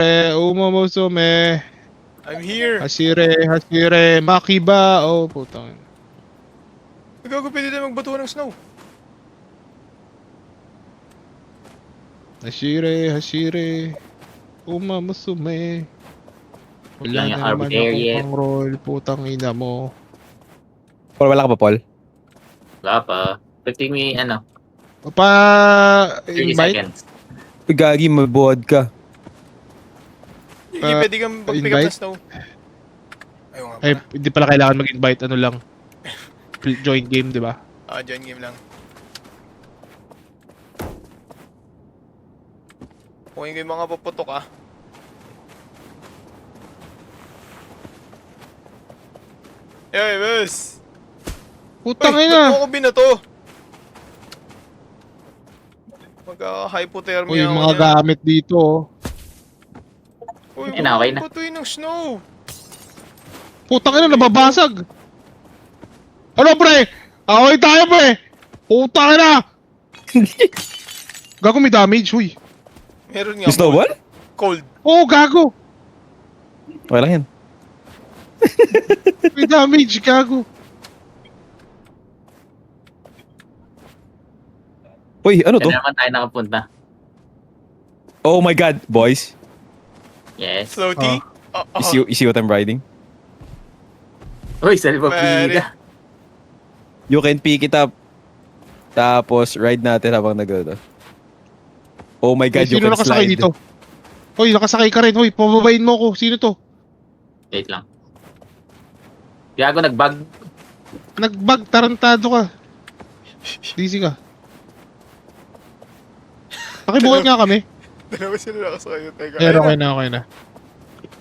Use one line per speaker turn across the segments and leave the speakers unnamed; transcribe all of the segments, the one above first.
Umomosume.
I'm here.
Hashire, Makiba. Oh, putang.
Gago, pwede tayo magbato ng snow.
Hashire. Umomosume. Wala
Lang yung
na naman
arbitrary.
akong pang-roll. Putang ina mo.
Paul, wala ka pa, Paul?
Wala pa. 50 may ano, 30
Pa-invite?
seconds.
Gagi, mabuhad ka.
Hindi pwede kang mag-pick up
invite?
ng snow. Ayaw nga
Ay,
pala.
hindi pala kailangan mag-invite. Ano lang. Join game, di ba?
Join game lang. Kuhin ko yung mga paputok Hey, boss!
Putang
Uy, ba't
ina.
mo ako binato? Magka-hypothermia
Uy,
ako
mga
niyan.
gamit dito. Oh.
Uy,
Okay na, okay na.
batuin ng snow.
Putang ina, nababasag. Ano, pre? Away tayo, pre. Putang ina. Gago, may damage, huy.
Meron nga.
Yung snowball?
Cold.
Oo, gago.
Okay lang yan.
May damage, gago.
Uy, ano to?
Saan naman tayo nakapunta?
Oh my god, boys.
Yes.
Slow tea?
You see what I'm riding?
Uy, salvapida.
You can pick it up. Tapos, ride natin habang nag-ano. Oh my god, you
Sino
can
nakasakay
slide.
dito? Hoy, nakasakay ka rin. Hoy, pababain mo ko. Sino to?
Wait lang. Gago, nag-bug.
Nagbag, tarantado ka. Easy ka. Pakibuhat nga kami.
Dalawa sila nakasakay. Teka.
Ayan,
Ayun
okay na.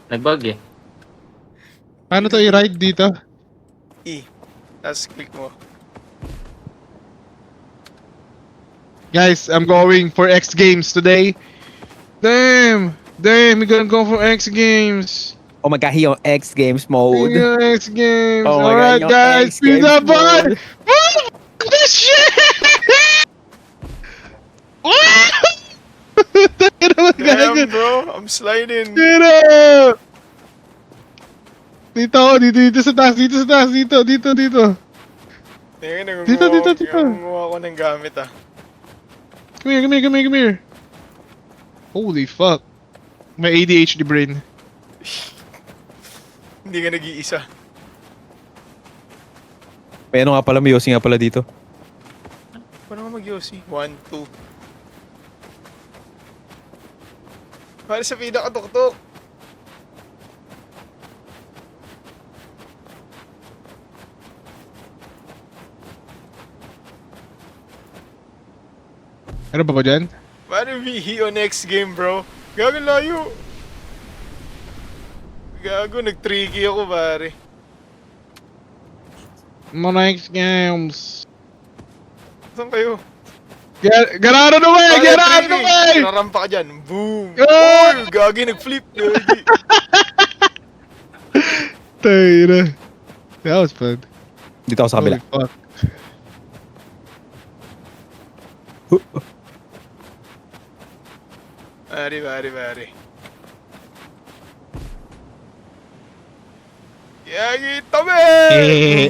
Nag-bug eh.
Paano to i-ride dito?
E. Tapos click mo.
Guys, I'm going for X Games today. Damn, we're gonna go for X Games.
Oh my god, he on X Games mode.
X Games.
Oh my God,
Alright,
yung
guys,
X Games
pizza bar.
mode.
This shit.
Damn, bro. I'm sliding.
Dito sa taas, dito.
Teka,
Dito.
nangunguha ko ng gamit
Come here. Holy fuck. May ADHD brain.
Hindi ka nag-iisa.
May ano nga pala, may Yossi nga pala dito.
Paano ka mag-Yossi? 1, 2. Para sa pinakatuktok.
Ano ba dyan?
Paano VE on next game, bro? Gago layo. Gago, nag-tricky ako, pare.
Mga X Games.
Saan kayo?
Get out of the way! Get out of the way!
Narampa ka dyan. Boom!
Ah!
Uy, gagi, nag-flip. Gagi.
Tayra. That was fun.
Dito ako sa kabila.
Holy fuck.
Bari. Gagi, tabi!
Eh.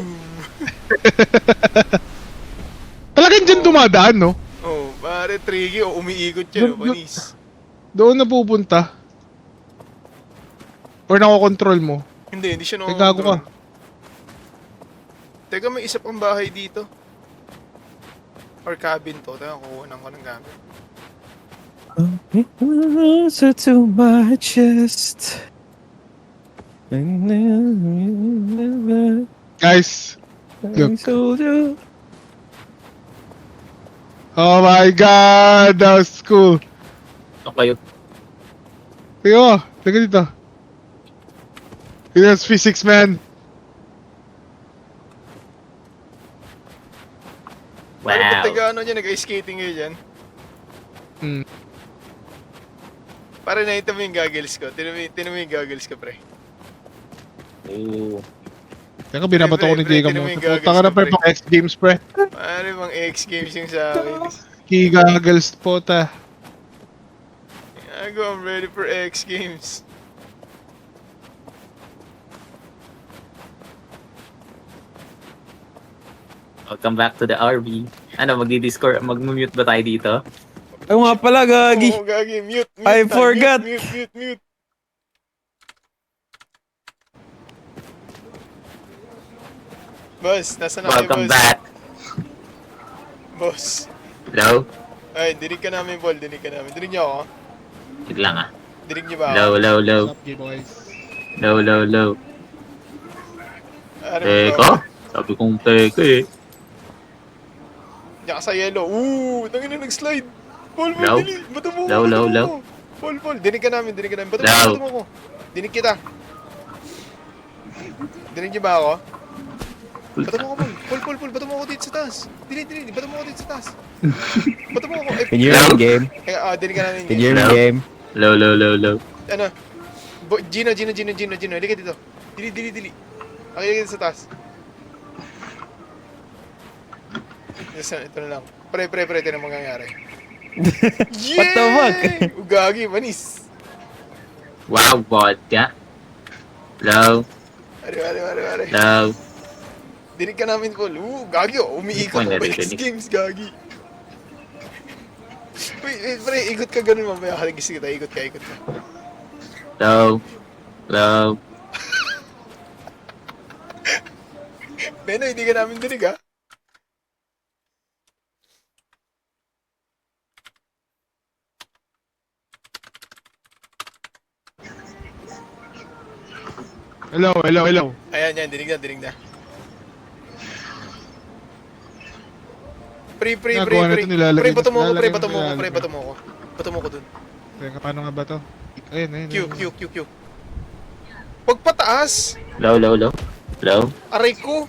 Talagang dyan dumadaan, no?
Oh, pare, tricky. O, umiikot yan, panis.
Doon na pupunta. Or nakokontrol mo.
Hindi siya
Ay, gago ka.
Teka, may isa pang bahay dito. Or cabin to. Teka, kukunan ko ng gamit.
Closer to my chest.
Guys, look.
Told you.
Oh my god, that was cool.
Ito kayo.
Teka dito. That's physics, man.
Wow.
Ano, taga ano dyan, nag-skating kayo dyan?
Hmm.
Para nakita mo yung goggles ko. Tinan mo yung goggles ko, pre.
Ooh.
Teka, binabato ko ni
Pre,
Jacob
tinan
mo.
mo yung
Punta ka
goggles
na
ko,
pre,
pre.
pang X Games, pre.
Ano mga X Games yung sa akin?
Key goggles po ta.
Gago, I'm ready for X Games.
Welcome back to the RV. Ano, magdi-discord, mag-mute ba tayo dito?
Ay nga pala, gagi.
Oo, gagi. Mute, mute.
I
tayo.
forgot.
Mute. Boss, nasa na kayo,
Welcome
boss?
back.
Boss.
Hello?
Ay, dinig ka namin, Paul. Dinig ka namin. Dinig niyo ako?
Wait lang ah.
Dinig niyo ba
Hello,
ako?
hello.
What's up, gay boys?
Hello.
Ano
Teko? Sabi kong teko eh.
Diyan ka sa yellow. Tangin na nag-slide. Paul,
Low.
dili. Bato mo
Low,
ako,
low,
bato mo
low.
ako. Paul, dinig ka namin. Bato
Low.
mo ako. Dinig kita. Dinig niyo ba ako? Bato mo ako, Paul. Bato mo ako dito sa taas. Dili. Bato mo ako dito sa taas. Bato mo ako.
Can you hear me, game?
Dinig ka namin.
Can you hear me,
Hello?
game?
Low.
Ano? Gino. Halika dito. Dili. Halika dito sa taas. Ito na lang. Pre, ito na mangyayari.
What the fuck?
Ugagi, manis.
Wow, vodka. Hello?
Are.
Hello?
Dinig ka namin, Paul. Gagi, umiikot
Hindi
ako.
ko
X
narinig.
Games, gagi. Wait, pre, ikot ka ganun mamaya. Halagis kita, ikot ka.
Hello?
Beno, hindi ka namin dinig, ha?
Hello.
Ayan, dinig na. Pre.
Nagawa na ito, nilalagay
Pre, bato mo ako,
nilalagay
bato mo
nilalagay.
ako. Bato mo ako dun.
Teka, paano nga ba to? Ayun.
Q. Pag pataas,
Hello?
aray ko.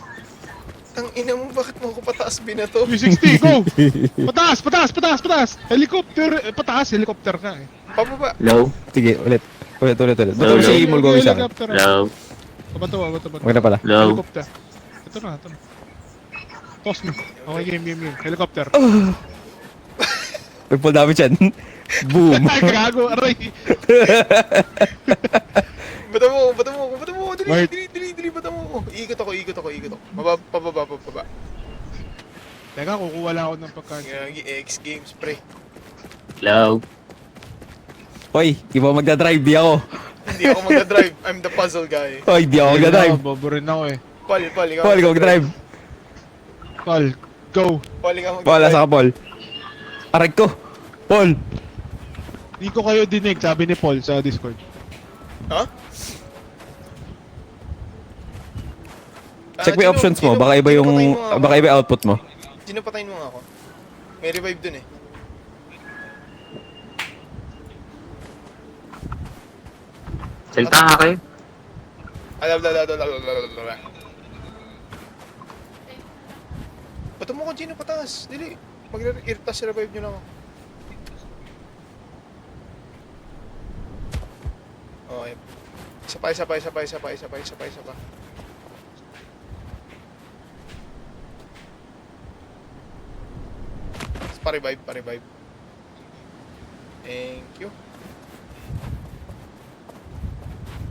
Tang ina mo, bakit mo ako pataas binato?
360, go! Pataas! Helicopter ka eh.
Pababa.
Hello?
Sige, ulit. Bato mo
Hello?
si Imol gawin sa akin.
Helicopter.
Hello?
Bato.
Okay na pala.
Hello?
Helicopter. Ito na. Toss me. Okay, game. Helicopter.
May pull damage yan. Boom.
Ay, gago, aray.
Bato mo ako.
Wait.
Dili, bato mo ako. Ikot ako. Pababa.
Teka, kukuha lang ako ng pagkain.
Gagi, X Games, pre.
Hello?
Hoy, di ba magdadrive? Di ako.
Hindi ako magdadrive. I'm the puzzle guy.
Hoy, di ako magdadrive.
Bobo rin ako eh.
Paul,
Paul, ikaw mag-drive.
Paul, go.
Paul, ikaw mag-drive.
Paul, asa ka, Paul? Aray ko. Paul.
Hindi ko kayo dinig, sabi ni Paul sa Discord.
Ha?
Check mo yung options mo. Baka iba yung output mo.
Gino, patayin mo nga ako. May revive dun eh.
Salita nga kayo.
Bato mo ko, Gino, pataas. Dili. Mag-irtas, revive nyo lang ako. Okay. Isa pa. Pa-revive. Thank you.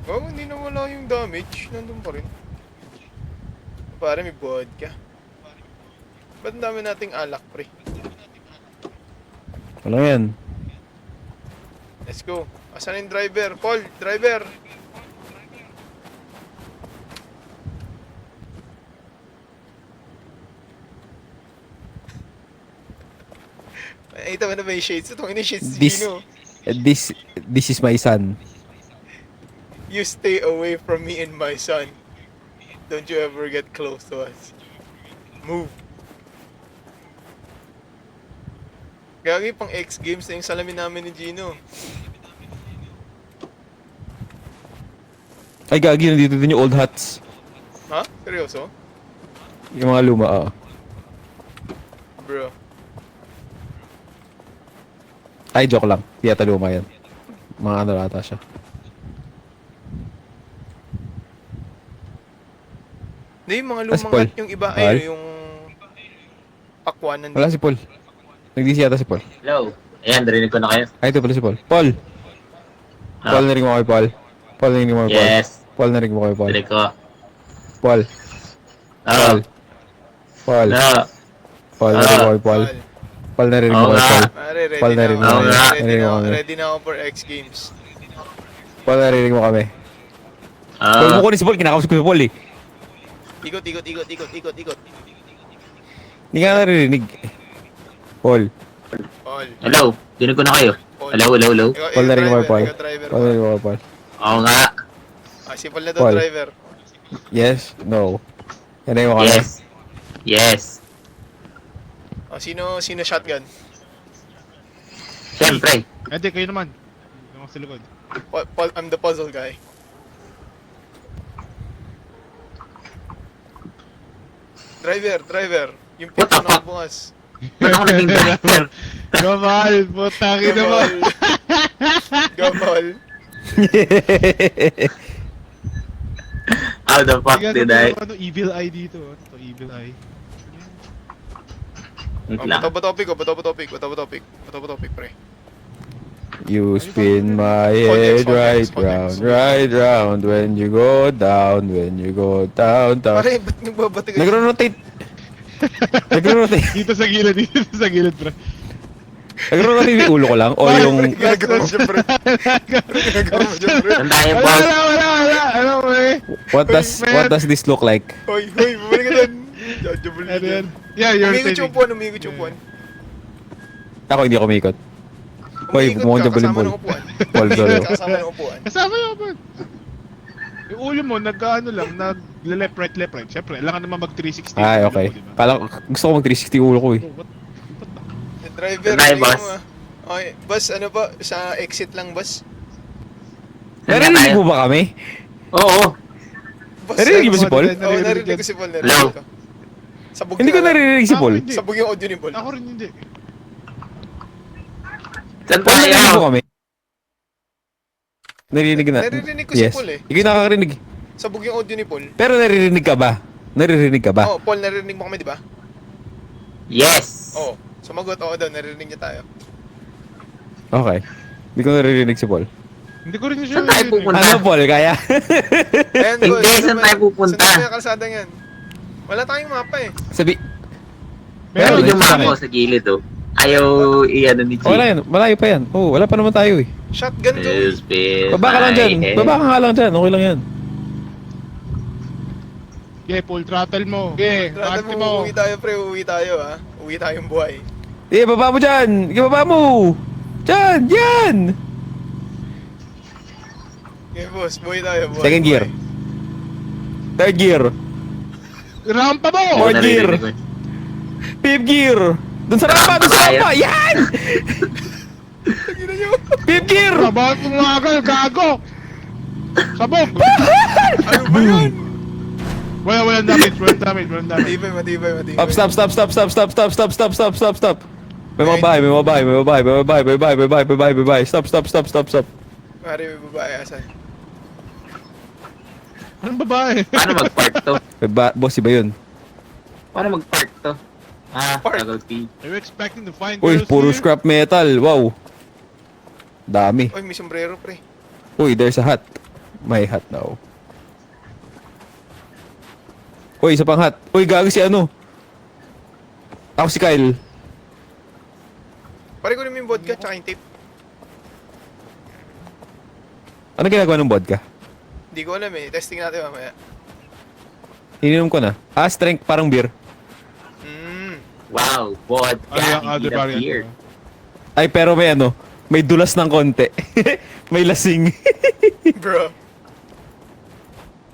Oh, hindi na wala yung damage. Nandun pa rin. Pare, may vodka. Ba't ang dami nating alak, pre?
Ano yan?
Let's go. Asan yung driver? Paul, driver! Ito mo na ba yung shades? Itong ini shades si
This-
Gino.
This is my son.
You stay away from me and my son. Don't you ever get close to us. Move. Gagi, pang X Games na yung salamin namin ni Gino.
Ay, gagi, nandito din yung old hats.
Ha? Seryoso?
Yung mga luma,
Bro.
Ay, joke lang. Di yata luma yan. Mga ano ata siya.
Hindi, yung mga
Ah, si Paul.
lumang yung iba
Paul?
ay yung pakwanan
Wala si Paul. Nagdisi yata si Paul.
Hello? Ayan, narinig ko na kayo.
Ay, ito pala si Paul. Paul! Paul, narinig mo kay Paul. Paul, narinig mo kay Paul.
Yes.
Paul, narinig mo kay Paul.
Tuloy ko.
Paul.
Oo.
Paul.
Oo.
Paul, narinig mo kay Paul. Paul, narinig mo
Oo
kay
nga.
Paul.
Pare, ready
Paul,
na
narinig
ako.
mo kami.
Ready na ako.
Narinig mo kami.
Ready na ako for X Games.
Paul, narinig mo kami.
Oo.
Paul mo ko ni si Paul, kinakausap ko si Paul eh.
Ikot.
Hindi nga naririnig. Paul.
Paul.
Hello. Dinig ko na kayo.
Paul.
Hello.
Paul, narinig mo kay Paul.
Ikaw driver.
Paul, narinig mo kay Paul.
Oo nga.
Si Paul na daw
Paul.
driver.
Yes, no. Narinig mo kami.
Yes. Yes.
Sino shotgun?
Siyempre.
Hindi, kayo naman. Yung sa likod.
Paul, I'm the puzzle guy. Driver. Yung
What
pito
the fuck?
nakabukas.
Ba't ako naging driver?
Gamal, putangin naman.
Gamal.
How the fuck
Tingnan
did
mo
I?
ano, evil eye dito. Ito, evil eye.
Wait lang.
Bato topic, pre.
You spin my head right round when you go down, down.
Pare, ba't nagbabato ka?
Nagro-rotate. Nagro-rotate.
Dito sa gilid, bro.
Nagro-rotate yung ulo ko lang o yung...
Ginagawa mo siya, pre. Ginagawa mo siya, pre.
Saan tayo,
Wala,
boss?
wala. Ano mo eh?
What does this look like?
Hoy, bumalik ka dyan. Judgeable
Ano
na
yan? Yeah, you're
Umiikot yung
rotating.
upuan.
Ako hindi ako umikot. Hoy,
Umiikot
bumuha
ka,
yung
kasama
ball.
ng upuan.
Paul, sorry.
Kasama ng upuan.
Kasama yun, man. Yung ulo mo, nag-ano lang, nag-left, right. Siyempre, kailangan naman mag-360.
Ay,
yung
okay.
ulo mo, diba?
Parang gusto ko mag-360 yung ulo ko eh.
Oh, what?
Driver,
Bye,
tingnan
boss.
mo, ah. Okay, boss, ano ba? Sa exit lang, boss?
Narinig mo ba kami?
Oo.
Boss,
Narinig mo si Paul?
Oo, narinig ko si Paul.
Hello?
Narinig ko. Sabog
Hindi ko
na lang.
naririnig si Paul.
Ako hindi.
Sabog yung audio ni Paul.
Ako rin hindi.
Saan
Paul, narinig mo
tayo?
kami? Narinig na.
Naririnig ko si
Yes.
Paul eh.
Ikaw nakakarinig.
Sabog yung audio ni Paul.
Pero naririnig ka ba? Naririnig ka ba?
Oo, Paul, naririnig mo kami, di ba?
Yes.
Oo. Sumagot, oo daw, naririnig niya tayo.
Okay. Hindi ko naririnig si Paul.
Hindi ko rin siya
Saan tayo
narinig.
pupunta?
Ano, Paul? Kaya?
Ayan,
Hindi,
boss.
saan tayo pupunta?
Saan tayo yung kalsada yan? Wala tayong mapa eh.
Sabi...
Pero
Meron,
yung
sa
mama
akin.
ko sa gilid, oh. Ayaw i-ano ni G.
Wala yan. Malayo pa yan. Oh, wala pa naman tayo eh.
Shotgun to eh.
Spin
Baba ka lang
my
dyan.
head.
Baba ka nga lang dyan. Okay lang yan.
Okay, full throttle mo. Okay,
Trata
party
mo,
mo.
uwi tayo pre, uwi tayo ha. Uwi tayong buhay.
Eh, baba mo dyan. Ikaw baba mo. Dyan. Yan.
Okay boss, buhay tayo, buhay.
Second gear. Third gear.
Rampa mo!
Oo,
Fourth gear.
naririnig ko.
Fifth gear. Dun sa rampa. Dun sa rampa. Yan.
Tagina nyo.
Fifth gear.
Trabaho mo mga gago! Sabog!
Ano ba yun?
Walang damage.
Matibay.
Stop. May mga bahay. Stop.
Pare, may babae asan.
Anong babae?
Paano mag-park to?
Boss, iba yun.
Paano mag-park to?
Park.
Tagal P.
Are you expecting to find
Uy,
girls
puro
here?
scrap metal. Wow. Dami.
Uy, may sombrero pre.
Uy, there's a hat. May hat now. Uy, isa pang hat. Uy, gago si ano. Ako si Kyle.
Pare ko naman yung vodka tsaka yung tape.
Ano ginagawa ng vodka?
Hindi ko alam eh. Testing natin mamaya.
Ininom ko na. Strength, parang beer.
Wow, vodka.
Ano yung
Hindi
other
na
variant?
beer.
Ay, pero may ano. May dulas ng konti. May lasing.
Bro,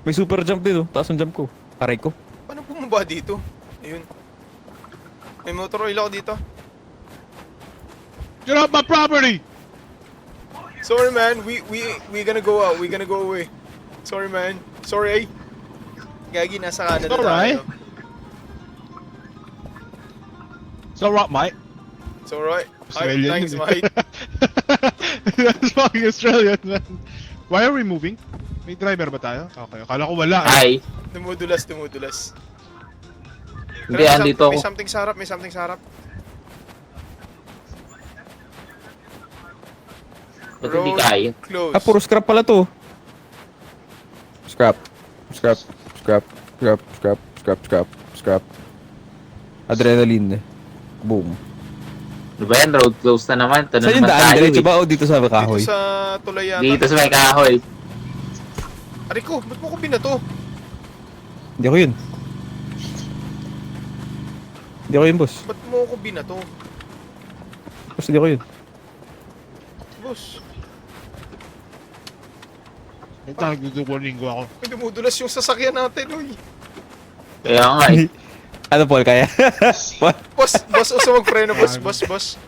May super jump din, oh. Taas ang jump ko. Aray ko.
paano bumaba dito? Ayun. May motor oil ako dito.
Get off my property!
Sorry man, we gonna go out. We gonna go away. Sorry man. Sorry. Gagi, nasa Canada
Alright.
tayo.
So rock, mate.
It's alright.
Australian.
Thanks, mate.
That's fucking Australian, man. Why are we moving? May driver ba tayo? Okay, akala ko wala.
Hi.
Dumudulas.
Hindi,
Pero
andito
may
ako.
something sa harap, may something sa harap.
Ba't hindi kaya?
Close.
Ah, puro scrap pala to. Scrap. Scrap. Scrap. Scrap. Scrap. Scrap. Scrap. Scrap. Adrenaline. Boom.
Ano ba yan? Road close na naman. Ito na
Saan yung
naman
daan?
tayo
Diretso
eh.
ba o dito sa kahoy?
Dito sa tulay yata.
Dito sa may kahoy.
Aray ko, ba't mo ko binato?
Hindi ko yun. Hindi ko yun, boss.
Ba't mo ko binato?
Boss, hindi ko yun.
Boss,
Ito, nagdudukuling ko ako.
may dumudulas yung sasakyan natin, uy.
Kaya nga eh.
Ano, Paul, kaya? Paul?
Boss, uso magpreno, boss.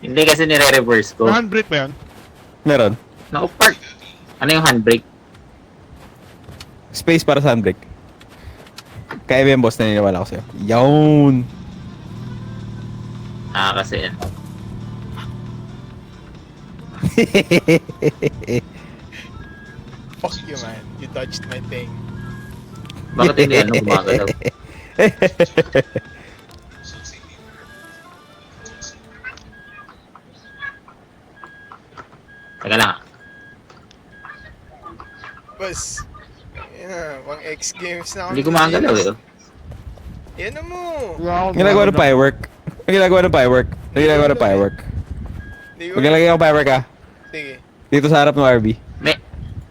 Hindi kasi nire-reverse ko.
Handbrake ba yan?
Meron.
Naka-park. Ano yung handbrake?
Space para sa handbrake. Kaya ba yung boss, naniniwala ko sa'yo. Yawn!
Ah, kasi yan.
Fuck you, man. You dodged my thing.
Bakit hindi ano gumagalaw? Teka lang ah.
Boss. Yan, pang X Games na kami.
Hindi gumagalaw eh.
Yan na mo.
Ginagawa ng firework. Ang ginagawa ng firework. Ang ginagawa ng firework.
Hindi ko.
Maglalagay ako firework ah.
Sige.
Dito sa harap ng RV.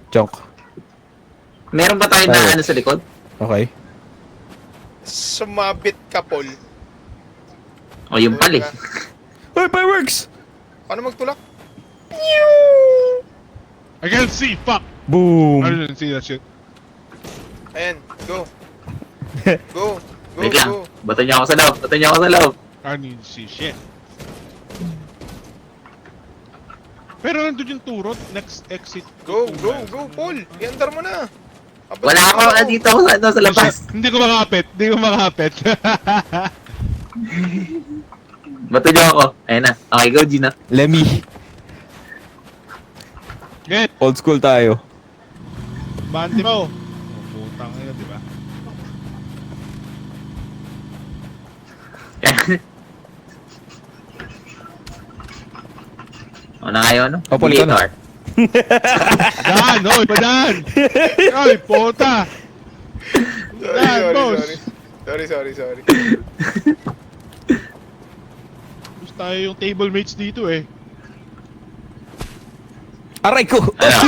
Chonk.
Meron ba tayo na ano sa likod?
Okay.
Sumabit ka, Paul.
O yung pala eh.
Hey, fireworks!
Paano magtulak?
I can't see, fuck!
Boom!
I didn't see that shit.
Ayan, go. Go. Go,
Wait lang.
go.
Bato niya ako sa loob. Bato niya ako sa loob.
I didn't see shit. Pero nandun yung turot, next exit.
Go, Paul. Iandar mo na. Abot
Wala
na
ako. Dito ako sa, ano, sa labas.
Hindi ko makapit, hindi ko makapit.
Bato niya ako. Ayun na. Okay, go Gina.
Lemmy.
Get!
Old school tayo.
Bandi mo. Oh, putang ina, di ba?
O na kayo, ano?
Paul, ikaw na.
Later.
Dan, oy, padan! Ay, puta! Dan, boss!
Sorry.
Gusto tayo yung table mates dito eh.
Aray ko!
Ano?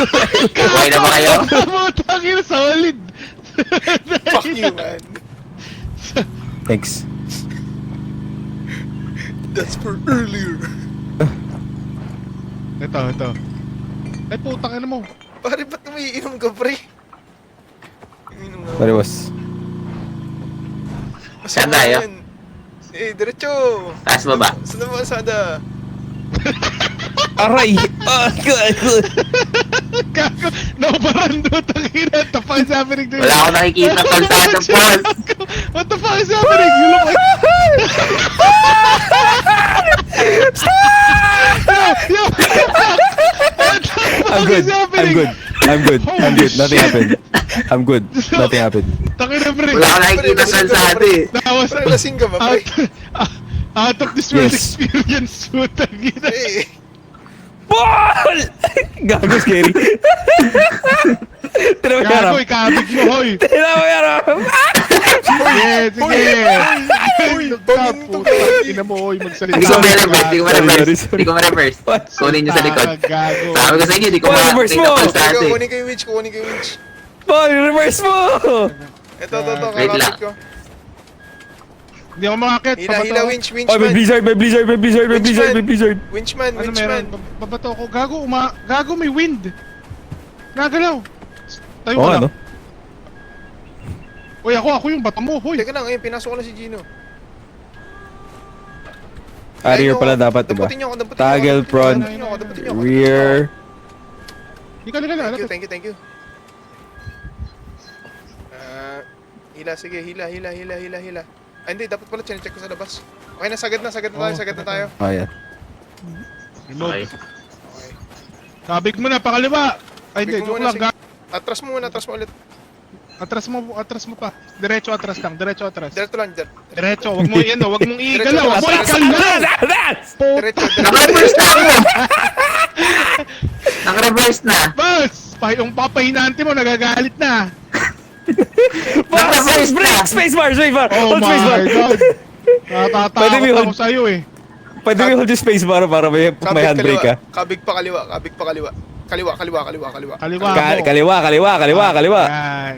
Okay na ba kayo?
Putang ina, solid!
Fuck you, man.
Thanks.
That's for earlier.
Ito. Ay, putang ina mo.
Pare, ba't umiinom ka, pre? Umiinom na.
Sorry, boss.
Saan tayo?
Diretso.
Taas ba ba?
Saan naman sada?
Aray!
Gago, nabarando, tangina. What the fuck is happening to you?
Wala akong nakikita kalsada, boss.
What the fuck is happening? You look like... Yo! What the fuck
I'm good.
is happening?
Nothing happened. I'm good. Nothing happened.
Tangina, pre.
Wala akong nakikita kalsada eh.
That was
Pre, lasing ka ba, pre?
out of this world
Yes.
experience. Tangina.
Eh,
Paul! Gago, scary. Tira mo
Gago,
yarap.
ikabig mo, hoy.
Tira mo yarap.
Sige.
Uy, bangin to, gago.
Ina mo, hoy, magsalita.
Hindi ko ma-reverse. Hindi ko ma-reverse.
Sorry.
Hindi ko ma-reverse. Kunin nyo sa likod.
Gago.
Sabi ko sa inyo, hindi ko
Wala, reverse
makakita
mo.
kalsada eh.
Kunin ko yung winch.
Paul, reverse mo!
Ito,
Wait
kakapit
lang.
ko.
Hindi ako makakit.
Hila, winch
Oh, may
man.
blizzard.
Winchman.
Ano meron? Babato ko. Gago, may wind. Gagalaw. Tayo
Oo,
ka lang.
ano?
Hoy, ako yung bato mo, hoy.
Teka lang, ayun, pinasok ko na si Gino.
Rear pala dapat, diba?
Damputin niyo ako.
Toggle front,
Damputin niyo ako.
rear.
Hindi ka.
Thank you. Hila, sige, hila. Ay, hindi, dapat pala check ko sa labas. Okay na, sagad na tayo.
Oh, yeah.
Okay.
Okay.
Kabig mo na, pakaliwa. Ay, hindi,
Big mo
joke
muna,
lang.
sige. Atras mo ulit.
Atras mo pa. Diretso atras.
Diretso lang,
Diretso, wag mong igalaw. Wag mong
Diretso,
igalaw.
atras.
Diretso.
Diretso.
Naka-reverse na ako. Naka-reverse na.
Boss! Yung papahinante mo, nagagalit na.
Naka-reverse na.
Spacebar!
Oh
Hold
my
spacebar!
God.
Pwede
Natatakot
mo
ako
hold-
sa'yo eh.
Pwede mo hold yung spacebar para may handbrake ka.
Kabig pa kaliwa, kabig pa kaliwa. Kaliwa.
Kaliwa mo.
Kaliwa.
Yan.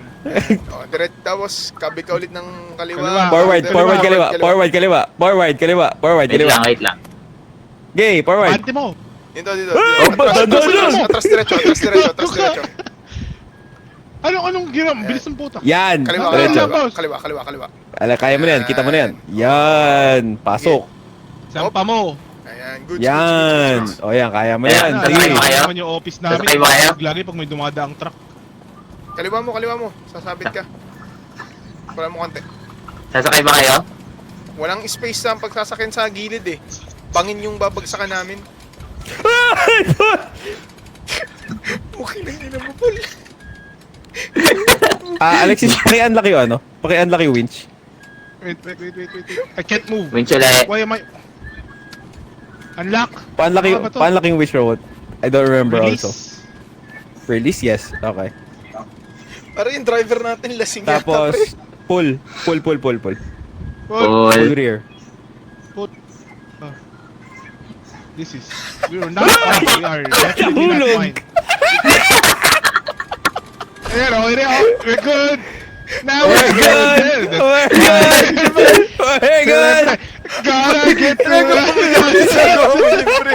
Oh, direct tapos kabig ka ulit ng kaliwa.
Kaliwa.
Forward, kaliwa.
Wait lang.
Gay, forward.
Pante mo.
Dito.
Atras,
Atras diretso.
Anong giram? Bilis ng puta.
Yan.
Kaliwa,
Diretso.
boss.
kaliwa.
Kaya mo na yan. Kita mo na yan. Yan. Pasok.
Sampa mo.
Ayan, good.
Yan. O yan, kaya mo na yan.
Ayan,
Sige.
Sige. Kaya?
naman yung office namin.
Sasakay ba kayo?
Lagi pag may dumadaang truck.
Kaliwa mo. Sasabit ka. Wala mo konti.
Sasakay ba kayo?
Walang space sa pagsasakyan sa gilid eh. Bangin yung babagsakan namin. Okay lang din mo, Paul.
Alexis, paki-unlock yung ano? Paki-unlock yung winch.
Wait. I can't move.
Winch ulit.
Why am I... Unlock?
Pa-unlock yung winch robot. I don't remember also.
Release?
Release? Yes. Okay.
Para yung driver natin lasing yata,
Tapos,
pre.
pull.
Pull.
Pull rear.
This is... We are not... we are definitely not
Nahulog.
fine. Ayan, okay. We're good. Now
We're
we're
good.
good.
We're good.
Gotta get through it. Pre,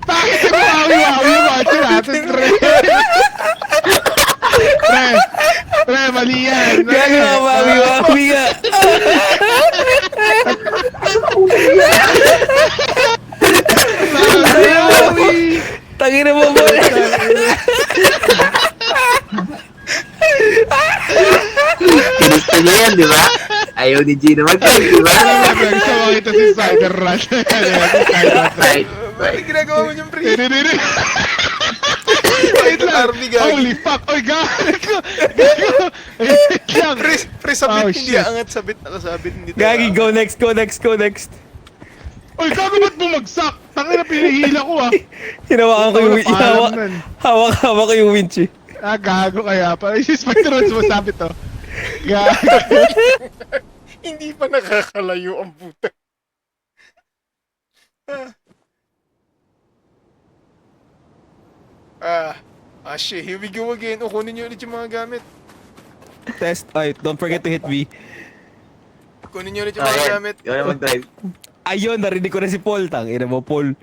bakit yung wawi-wawi yung macho natin, pre? Pre, mali yan.
Gagawa, mami ka.
Wawi.
Tangina mo po.
Kinusta niya yan, di ba? Ayaw ni Gino mag-kill, di ba?
Gusto mo kita si Cyber Rush.
Right.
Bakit ginagawa mo yung pre?
Wait lang.
RB gagi.
Holy fuck. Oy, gago. Wait lang.
Pre, sabit,
Oh,
hindi
shit.
angat, sabit, nakasabit, hindi tayo
Gagi,
angat.
go next.
Oy, gago ba't bumagsak? Tangina, pinahila ko ah.
Hinawakan ko yung winch.
Paalam nun.
Hawak ko yung winch eh.
Gago kaya pa. Si Spectrum sumasabi to. Gago.
Hindi pa nakakalayo ang puta. Shit, here we go again. O, kunin nyo ulit yung mga gamit.
Test. Ay, don't forget to hit V.
Kunin nyo ulit yung mga gamit.
Ikaw na mag-drive.
Ayun, narinig ko na si Paul. Tangina mo, Paul.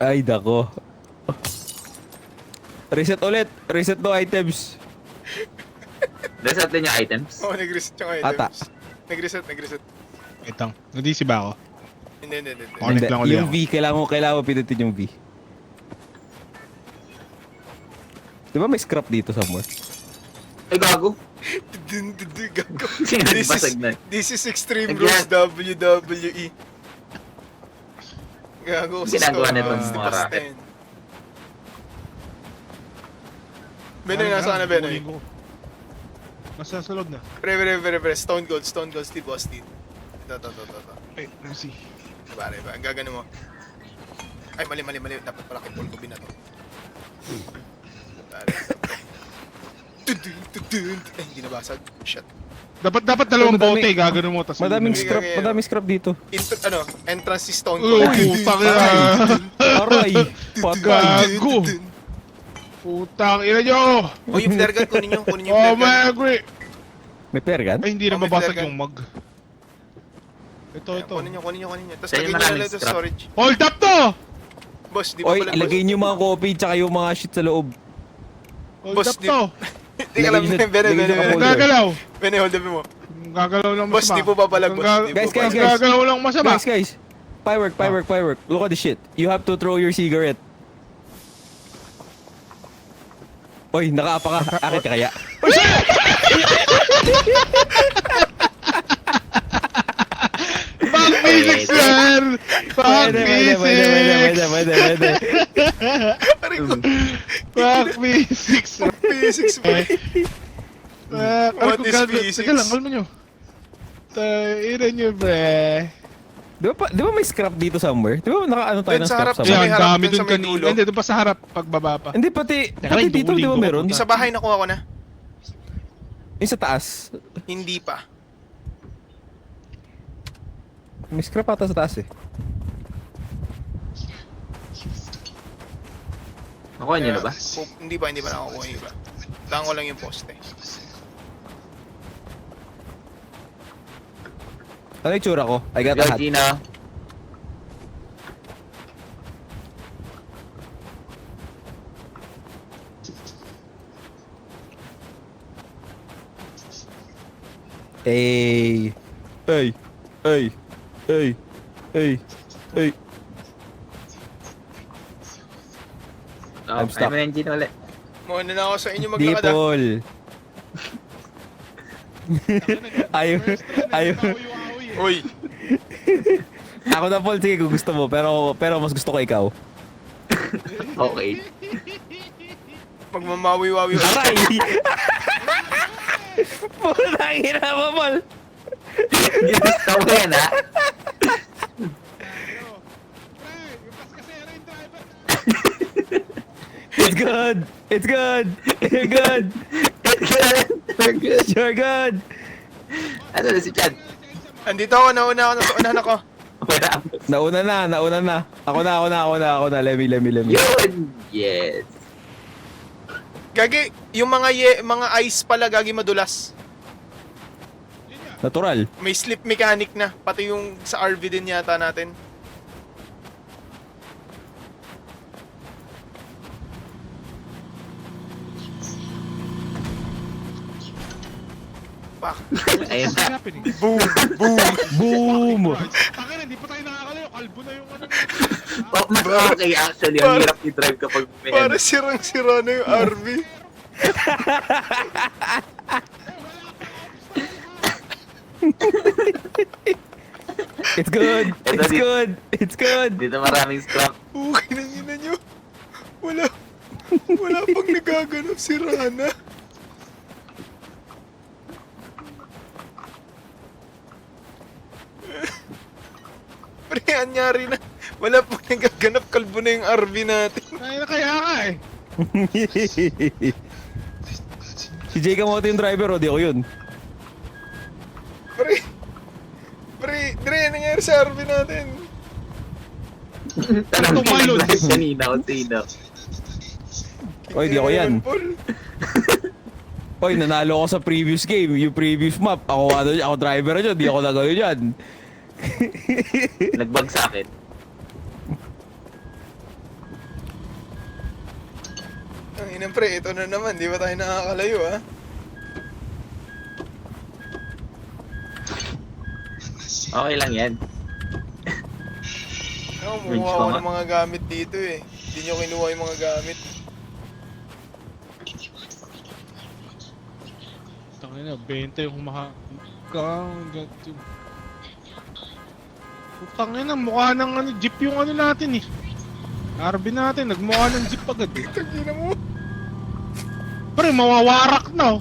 Ay, dako. Reset ulit. Reset no items.
Reset din yung items.
Oo, nag-reset yung items.
Ata.
Nag-reset.
Wait lang. Nandisi ba ako?
Hindi.
Connect lang ulit
Yung
ako.
V, kailangan mo pinutin yung V. Di ba may scrap dito somewhere?
Ay, gago.
Gago.
Basag na.
This is Extreme
Again.
Rules WWE. Gago sa
Ginagawa
score.
nito ng
Basta
mga racket.
10. Benoy, nasa ka na, Benoy?
Nasa sa loob na.
Pre. Stone Gold, Steve Austin. Ito.
Wait, let me see.
Pare, ang gagano mo. Ay, mali. Dapat pala kay Paul ko binato. Pare. Ay, hindi nabasag. Shit.
Dapat dalawang
Madami-
bote. Gagano mo. Tas
Madaming
Hindi
scrap,
kaya-
madaming scrap dito.
Entrance si Stone
Oh,
Cold.
putang ina.
Aray, patay.
Gago. Putang ina nyo.
O, yung flare gun, kunin nyo yung
Oh
flare gun.
my agree.
May flare gun?
Ay, hindi na
Oh, may
mabasag
flare gun.
yung mug. Ito.
Kunin nyo. Tapos
Sa'yo
lagyan nyo
maraming
na sa
scrap.
storage.
Hold up to!
Boss, di pa
Oy,
pala.
ilagay niyo mga copy tsaka yung mga shit sa loob.
Hold
Boss,
up to!
Teka lang,
Lagyan nyo-
Bene,
lagyan nyo sa folder.
Gagalaw!
Bene, hold up mo.
Gagalaw lang
Boss,
masama.
di po papalag, boss. Di po
Guys,
papalag.
Gagalaw lang masama.
Guys. Firework. Look at this shit. You have to throw your cigarette. Oy, nakaapa ka. Akit ka kaya.
Fuck physics, man! Fuck physics!
Pwede.
Fuck physics!
Physics, pre. What is physics?
Teka lang, kalma nyo. Ina nyo, bre.
Di ba may scrap dito somewhere? Di ba nakaano tayo
Doon
ng
sa
scrap
harap,
somewhere?
may
Yan,
harap
dami
dun
dun
sa may
kanina.
dulo.
Hindi, doon pa sa harap, pagbaba pa.
Hindi, pati dito, di ba
duling
meron?
ko.
Yung sa bahay nakuha ko na.
Yung sa taas.
Hindi pa.
May scrap ata sa taas eh.
Nakuha niyo na ba?
Hindi pa nakukuha yung iba. Kailangan ko lang yung poste.
Ano yung tsura ko? I got a hat.
Georgina.
Hey. Hey. Hey. Hey. Hey. Hey.
Oh,
I'm stuck.
I'm engine ulit.
Muna na ako sa inyo maglakad ah.
Dipol. Ayaw. Ayaw.
Uy,
Ako na, Paul. Sige, kung gusto mo. Pero mas gusto ko ikaw.
Okay.
magmamawi-wawi ulit.
Aray! Paul, nakina mo, Paul.
Ginusto mo yan, ha?
It's good. It's good. You're good.
We're good.
You're good.
Ano na si Chad?
Andito ako, nauna ako, nasa unahan ako.
Wala.
Nauna na. Ako na. Let me.
Yun! Yes.
Gagi, yung mga ice pala, gagi madulas.
Natural.
May slip mechanic na, pati yung sa RV din yata natin. Pak.
Ayun
What's
na.
happening?
Boom! Boom!
Boom!
Taka hindi pa tayo nakakalayo. Kalbo na yung ano.
Oh, mas okay actually. Ang hirap i-drive kapag may
Para sirang-sira na yung RV.
It's good.
Ito,
It's good. It's good.
Dito maraming scrap.
Okay na ina nyo. Wala pang nagaganap si Rana. Pre, anyari na. Wala pang nagaganap, kalbo na yung RV natin.
Ay, kaya ka eh.
Si Jay Kamote yung driver, o di ako yun.
Pre, ano nangyari sa RV natin?
Tanong ko
Tumalon.
mag-drive kanina kung sino.
Oy, di ako yan.
Paul.
Oy, nanalo ako sa previous game. Yung previous map. Ako driver na dyan. Di ako nagano dyan.
Nagbag sa akin.
Ang inang pre, ito na naman. Di ba tayo nakakalayo ah?
Okay lang yan.
Ako,
Bridge
kumuha
pa
ako
nga.
ng mga gamit dito eh. Hindi nyo kinuha yung mga gamit.
Tangin na, 20 yung gato. Tangin na, mukha ng ano, jeep yung ano natin eh. RV natin, nagmukha ng jeep agad eh.
Tagina mo.
Pre, mawawarak na oh.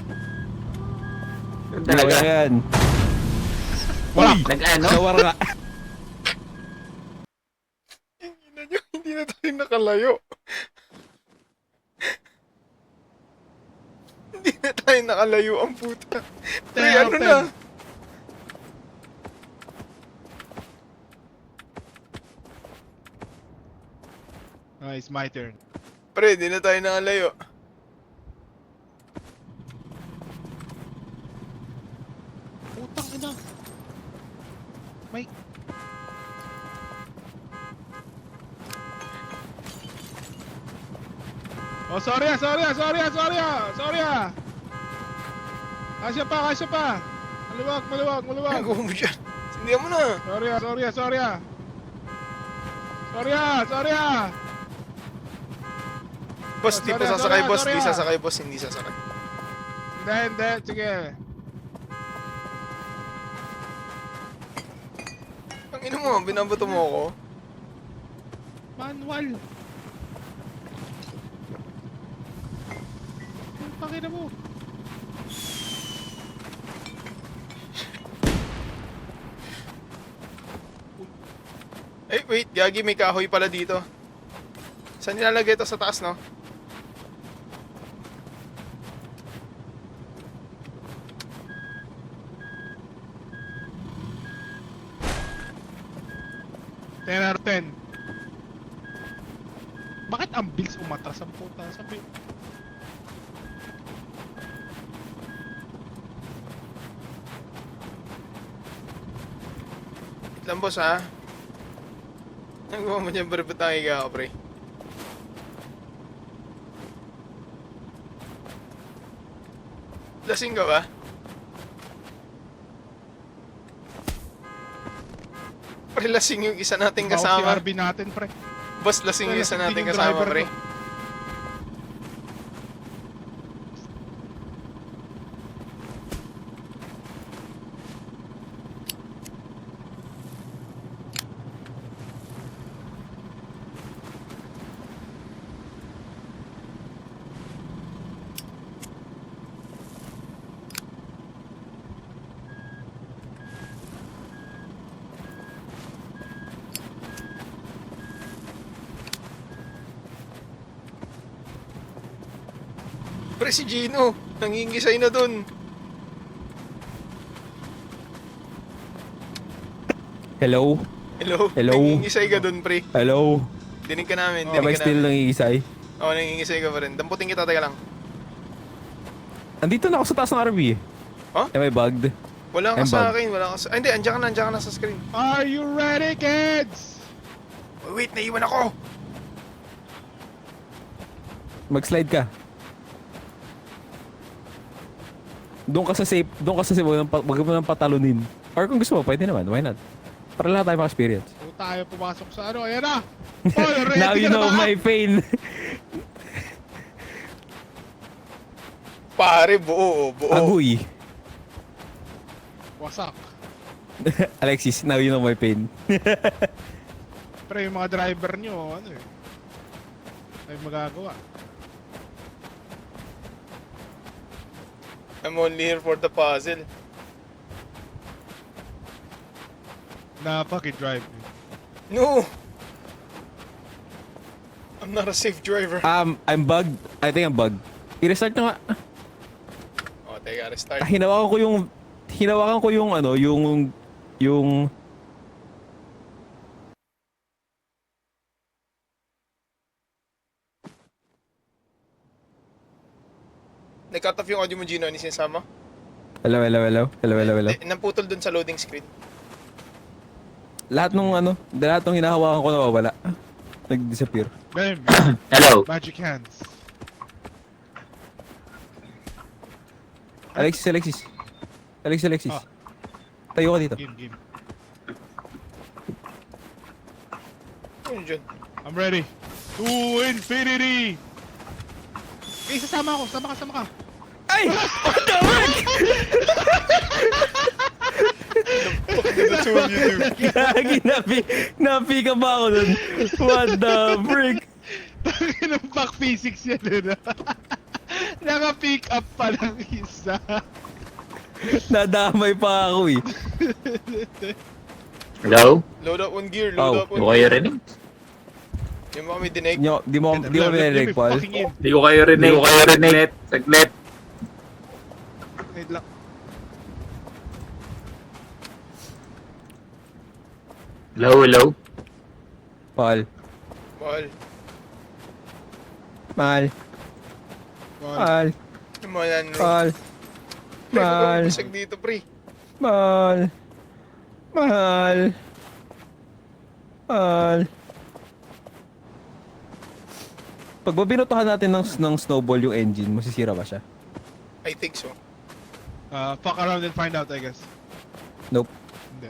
Yun
Di ako
talaga.
yan.
Wala.
Nag-ano?
Nawar ka.
Ina nyo, hindi na tayo nakalayo. Hindi na tayo nakalayo ang puta. Pre,
Ten,
ano
ten.
na?
Nice, my turn.
Pre, hindi na tayo nakalayo.
Putang ina. May... Oh, sorry. Kasya pa. Maluwag.
Nagawa mo siya. Sindihan mo na.
Sorry.
Boss, di pa
Sorry,
sasakay, boss.
sorry,
Di
sorry.
sasakay, boss. Hindi sasakay.
Hindi. Sige.
Ang ino mo, binabato mo ako.
Manual. Ang pakina mo.
Wait, gagi, may kahoy pala dito. Saan nilalagay ito? Sa taas, no?
Ten out of 10. Bakit ang bilis umatras ang puta? Sabi,
Wait lang, boss, ha? Nagawa mo dyan, pre, ba't nakiga ako, pre? Lasing ka ba? Pre, lasing yung isa nating
bawat si
kasama.
RB natin, pre.
Boss, lasing yung isa
Lasing
nating
din yung
kasama,
driver
pre.
ko.
Pre, si Gino, nangingisay na dun.
Hello?
Hello?
Hello?
Nangingisay ka dun, pre.
Hello?
Dinig ka namin,
Oh.
Am I
dinig ka
still
namin.
nangingisay?
Oo, nangingisay ka pa rin. Damputin kita, teka lang.
Andito na ako sa taas ng RV.
Huh?
Am I bugged?
Wala ka
I'm
sa
bugged.
akin, wala ka sa... Ay, hindi, andiyan ka na sa screen.
Are you ready, kids?
Oh, wait, naiwan ako!
Mag-slide ka. Doon ka sa safe, wag mo nang patalunin. Or kung gusto mo, pwede naman, why not? Para lahat tayo maka-experience.
Kung tayo pumasok sa ano, ayan na! Oh, ready
Now you
ka na
know
ba?
my pain.
Pare, buo, buo.
Agoy.
Wasak.
Alexis, now you know my pain.
Pre, yung mga driver nyo, ano eh. Ay magagawa.
I'm only here for the puzzle.
Napaki-drive.
No! I'm not a safe driver.
I'm bugged. I think I'm bugged. I-restart nyo nga.
Oh, teka, restart.
Hinawakan ko yung ano, yung
Nag-cut off yung audio mo, Gino. Ano yung sinasama?
Hello.
Namputol dun sa loading screen.
Lahat nung hinahawakan ko nawawala. Nag-disappear.
Bam!
Hello.
Magic hands.
Alexis.
Ah.
Tayo ka dito.
Game.
Ano dyan?
I'm ready. To infinity! Eh, sama ka.
Ay! What the heck?
The two of you do.
Gagi, napi ka ba ako dun? What the frick?
Tangin ng back physics yan, ano? Naka-pick up pa lang isa.
Nadamay pa ako eh.
Hello?
Load up on gear,
Oh,
load up on
Di ko kayo
gear.
rinig?
Yung mga may dinig.
Di mo narinig, Paul.
Fucking in.
Di ko kayo rinig. Saglit.
Wait lang.
Hello?
Paul.
Mahal.
Mahal. Mahal.
Yung mga yan, bro.
Mahal.
Pre, huwag
Mahal.
kang bisag dito, pre.
Mahal. Mahal. Mahal. Pag binutuhan natin ng snowball yung engine, masisira ba siya?
I think so.
Fuck around and find out, I guess.
Nope.
Hindi.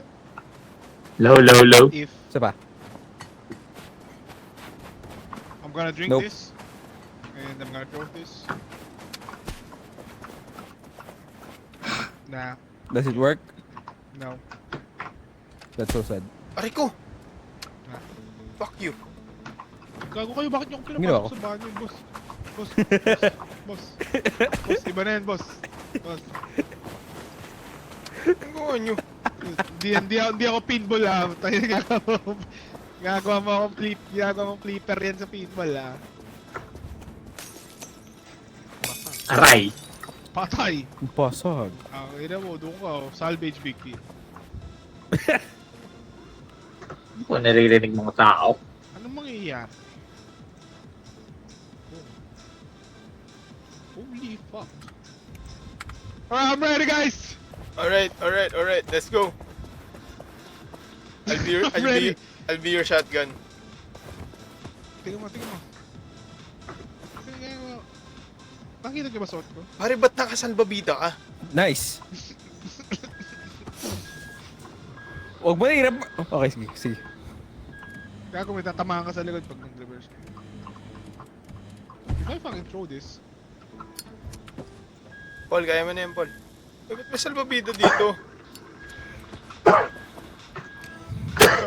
Hello?
If
Isa pa.
I'm gonna drink
Nope.
this, and I'm gonna throw this. Nah,
Does it work?
no.
That's so sad.
Aray ko!
Nah.
Fuck you.
Gago kayo, bakit nyo ako
Ginawa
pinapasok
ko.
sa banyo, boss? Boss. Iba na yan, boss. Boss.
Ang gawa nyo.
Hindi ako pinball, ah. Tayo nga. Ginagawa mong flipper yan sa pinball, ah.
Aray!
Patay!
Pasag.
Ina mo, doon ka, oh. Salvage Vicky.
Hindi ko naririnig mga tao.
Anong mangyayari? Holy fuck. Alright, I'm ready, guys!
Alright. Let's go.
I'm ready.
I'll be your shotgun.
Tingnan mo. Tingnan mo. Nakita niyo ba suot ko?
Pare, ba't nakasalbabida ka?
Nice. Huwag mo na hirap. Okay, sige.
Kaya kung may tatamaan ka sa likod pag nag-reverse ka. If I fucking throw this.
Paul, kaya mo na yan, Paul. Eh, ba't may salbabida dito?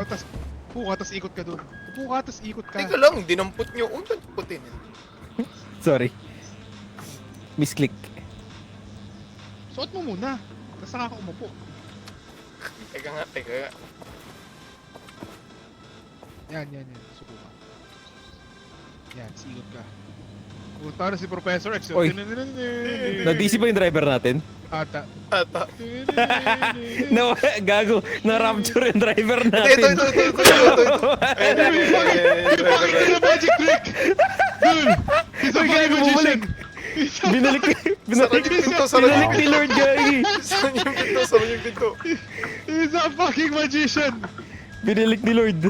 Tapos, puka, tapos ikot ka dun. Puka, tapos ikot ka.
Teka lang, dinampot nyo. Damputin.
Sorry. Misclick.
Suot mo muna. Tapos saka ka umupo.
Teka nga.
Yan. Suko ka. Yan, sikot ka. Punta na si Professor X.
Oy. Nag-DC ba yung driver natin?
Ata.
No, gago. Na-rapture yung driver
Ito.
natin.
Fucking magic trick! Dude! He's a
Uy,
fucking
gago,
magician!
Binalik
Binalik yung pinto,
binalik ni Lord Gagi.
Sarang yung pinto.
He's a fucking magician!
Binalik ni Lord.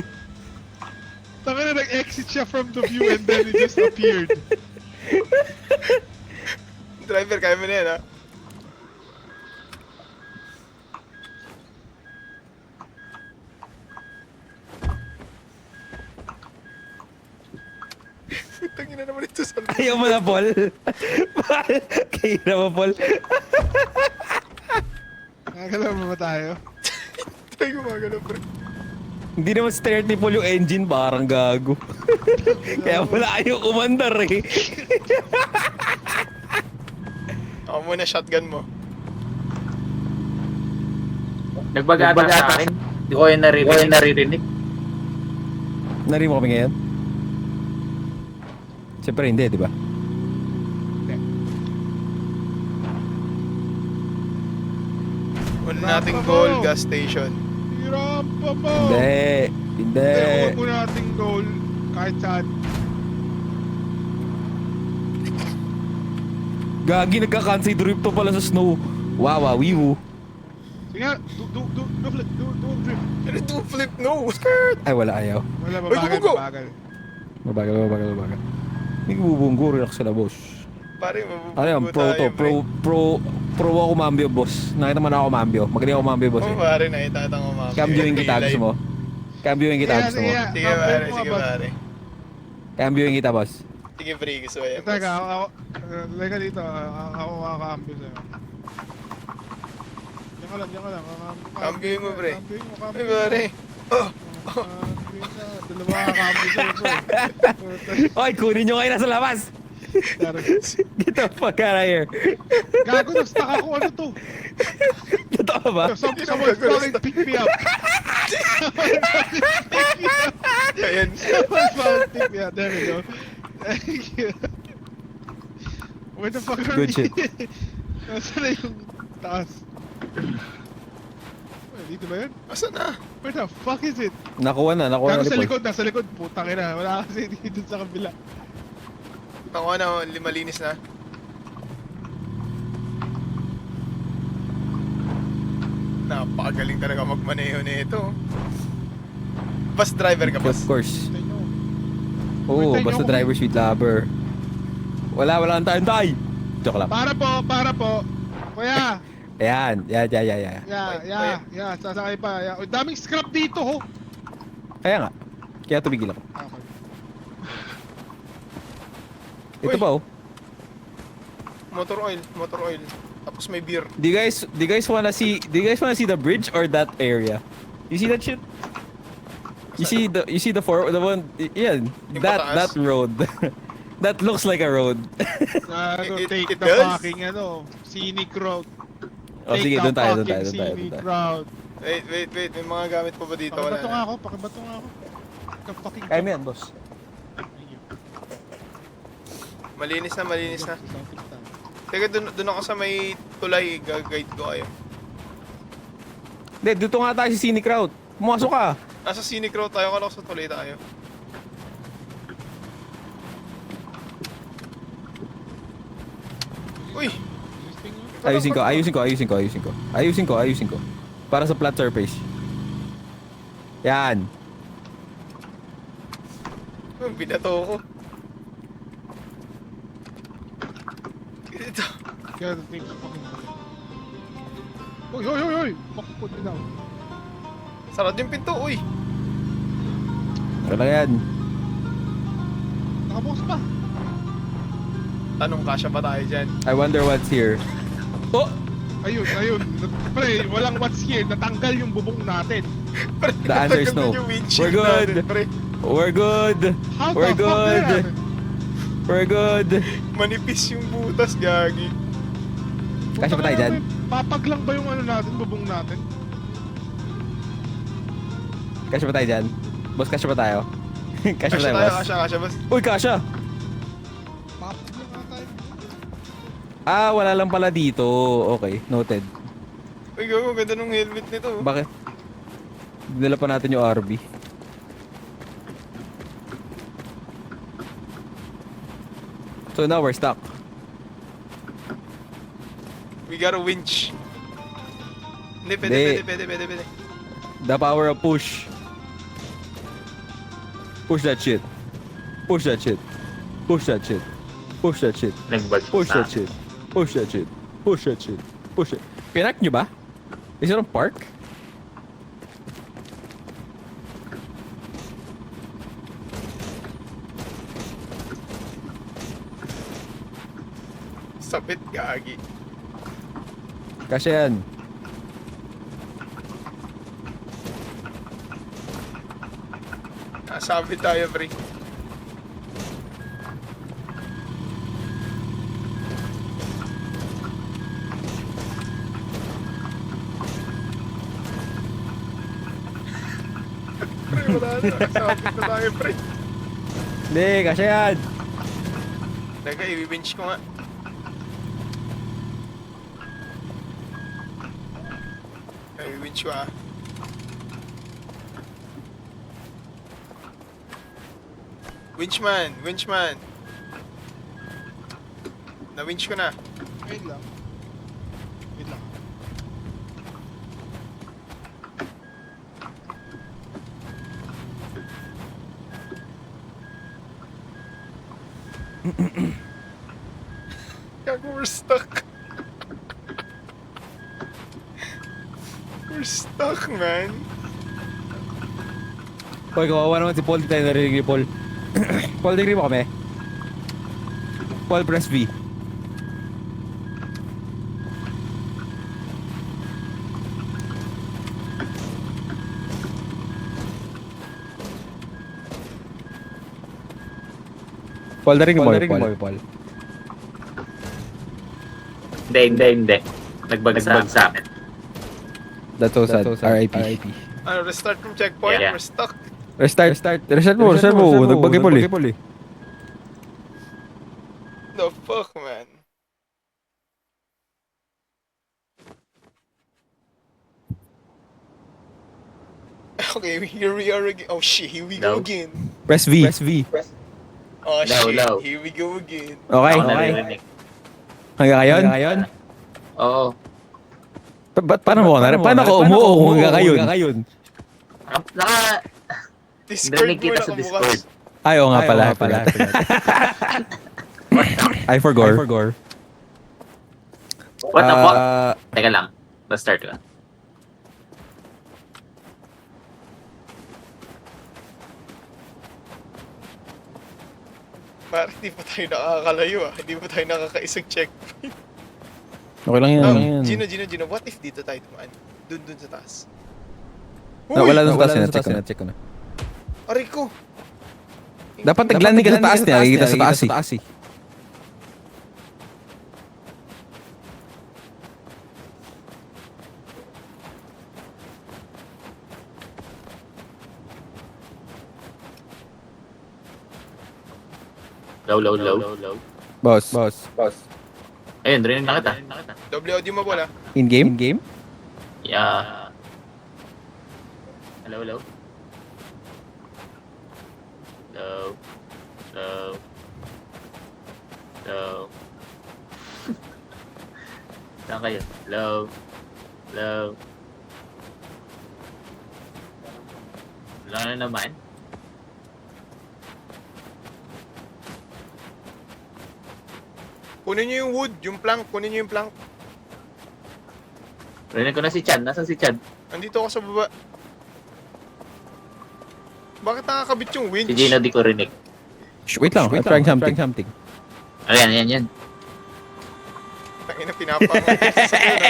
Taka na nag-exit siya from the view and then he just appeared.
Driver, kaya mo na yan, ha? Tangin na naman ito sa...
Ayaw mo na, Paul. Kaya mo, Paul.
Nakakalaw mo ba tayo?
Tayo gumagalaw, pre.
Hindi naman start ni Paul yung engine, parang gago. Kaya wala ayaw umandar eh.
Ako muna shotgun mo.
Nagbaga sa akin. Hindi ko yung naririnig.
Narinig mo kami ngayon? Siyempre hindi, di ba?
Wala nating goal, gas station.
Hirampa mo!
Hindi. Hindi.
Huwag mo nating goal kahit saan.
Gagi, nagka-cancel drift to pala sa snow. Wow, wiwu.
Sige nga, do flip, do drift.
Ano do flip? No! Skirt!
Ay, wala ayaw.
Wala,
Ay,
mabagal,
go!
mabagal.
Mabagal. Hindi ko bubunggo, relax ka na, boss.
Pare,
Ano yan, pro to, pro ako mambio, boss. Nakita mo na ako mambio. Magaling ako mambio, boss.
Oh, pare, nakita ko mami.
Cambioing kita, gusto mo? Cambioing kita, gusto mo?
Sige, pare, sige, pare.
Cambioing kita, boss.
Sige, pre, gusto ko yan.
Teka, ako, like dito, ako makaka-ambio sa'yo. Diyan ka lang.
Cambioing mo, pre.
Cambioing mo,
Ay, pare. Oh!
Cambioing na, dalawa makaka-ambio sa'yo, bro.
Oy, kunin nyo kayo nasa labas! Get the fuck out of here!
Gago, nag-stuck ako, ano to?
Totoo ba?
Someone fucking pick me up.
Ayan.
Someone fucking pick me up. There we go. Thank you. Where the fuck are
Good
we?
shit.
Nasaan na yung taas? Wait, dito ba yun?
Asa na?
Where the fuck is it?
Nakuha na
Gago sa
ni Paul.
likod, nasa likod. Putang ina, wala kasi dito sa kabila.
Ako na, malinis na. Napakagaling talaga magmaneho nito. Bus driver ka,
Of
boss.
course.
Tayo nyo.
Oo,
Wait, tayo
basta
nyo.
driver sweet lover. Wala ang tayo. Joke lang.
Para po. Kuya,
Ayan,
sasakay pa. Yeah. Ang daming scrap dito, ho.
Kaya nga. Kaya tumigil ako.
Okay.
Ito
Uy.
pa oh.
Motor oil. Tapos may beer.
Do you guys wanna see the bridge or that area? You see that shit? You see the one yeah,
Yung
that
pataas?
road. That looks like a road.
Gago, take
It
the
does?
fucking, scenic route.
Oh sige,
Take
doon
the
tayo.
fucking scenic route.
Wait. May mga gamit pa ba dito? Wala
Pakibato nga
na.
ako. Fucking
Kaya mo yan, boss.
Malinis na, malinis na. Teka, dun ako sa may tulay, gag-guide ko kayo.
Hindi, dito nga tayo sa scenic route. Pumasok ka.
Nasa scenic road tayo, kala ko sa tulay tayo. Uy!
Ayusin ko. Para sa flat surface. Yan.
Binato ko. Ito.
Kaya the thing fucking. Hoy! Fucking put me down.
Sarado yung pinto, uy!
Wala yan.
Nakabukas pa.
Tanong kasya ba tayo dyan?
I wonder what's here. Oh!
Ayun. Pre, walang what's here. Natanggal yung bubong natin.
The answer is no.
Yung windshield
We're good.
natin, pre.
We're good.
How
We're
the fuck
good.
yan?
We're good.
Manipis yung butas, gagi.
Kasya pa tayo dyan?
Papag lang ba yung ano natin, bubong natin?
Kasya pa tayo dyan? Boss, kasya pa tayo? Kasya pa tayo, boss?
Kasya, boss.
Uy, kasya!
Papag lang nga tayo.
Ah, wala lang pala dito. Okay, noted.
Uy, gago, ganda nung helmet nito.
Bakit? Dinala pa natin yung RB. So now we're stuck.
We got a winch. Hindi, pwede.
The power of push. Push that shit. Push that shit. Push that shit. Push that shit.
Nagbag
Push that shit. Push that shit. Push that shit. Push it. Pinak nyo ba? Is it on park?
Sabit, gagi.
Kasi yan.
Sabit tayo, pre. Pre, wala na. Sabit na tayo, pre.
Hindi, kasi yan.
Teka, i-winch ko nga. I-winch ko ah. Winchman! Na-winch ko na.
Wait lang.
Gago, we're stuck. We're stuck, man.
Hoy, kawawa naman si Paul. Di tayo narinig ni Paul. Paul, tingin mo kami. Paul, press V. Paul, narinig mo kami, Paul.
Hindi. Nagbagsak.
That's so sad. RIP.
Ano, restart from checkpoint?
Yeah.
We're stuck.
Restart mo. Nagbagay Paul eh.
The fuck, man? Okay, here we are again. Oh shit, here we go
No.
again.
Press V.
Oh
Low,
shit,
low.
here we go again.
Okay.
Ako naririnig.
Hanggang ngayon?
Oo.
Ba't paano mo? Paano ko umuo kung hanggang ngayon?
Discord
Narinig kita
muna
sa
kabukas.
Discord.
Ay, oo nga pala. I forgot.
What the fuck? Teka lang. Let's start ka.
Parang hindi pa tayo nakakalayo ah. Hindi pa tayo nakakaisang checkpoint.
Okay lang yan.
Gino, what if dito tayo tumaan? Dun sa taas.
Wala na sa taas. Check ko na.
Aray ko!
Dapat naglanding ka sa taas niya. Nakikita sa taas eh.
Low.
Boss.
Ayun, rinig na kita.
Double audio mo pala.
In-game?
Yeah. Hello. Low. Saan kayo? Low. Wala na naman.
Kunin nyo yung wood, yung plank. Kunin nyo yung plank.
Rinig ko na si Chad. Nasaan si Chad?
Andito ako sa baba. Bakit nakakabit yung winch?
Si Gino di ko rinig.
Shh, wait lang. I'm trying something.
Ayan, yan.
Tangina, pinapangon ko sa sakyan.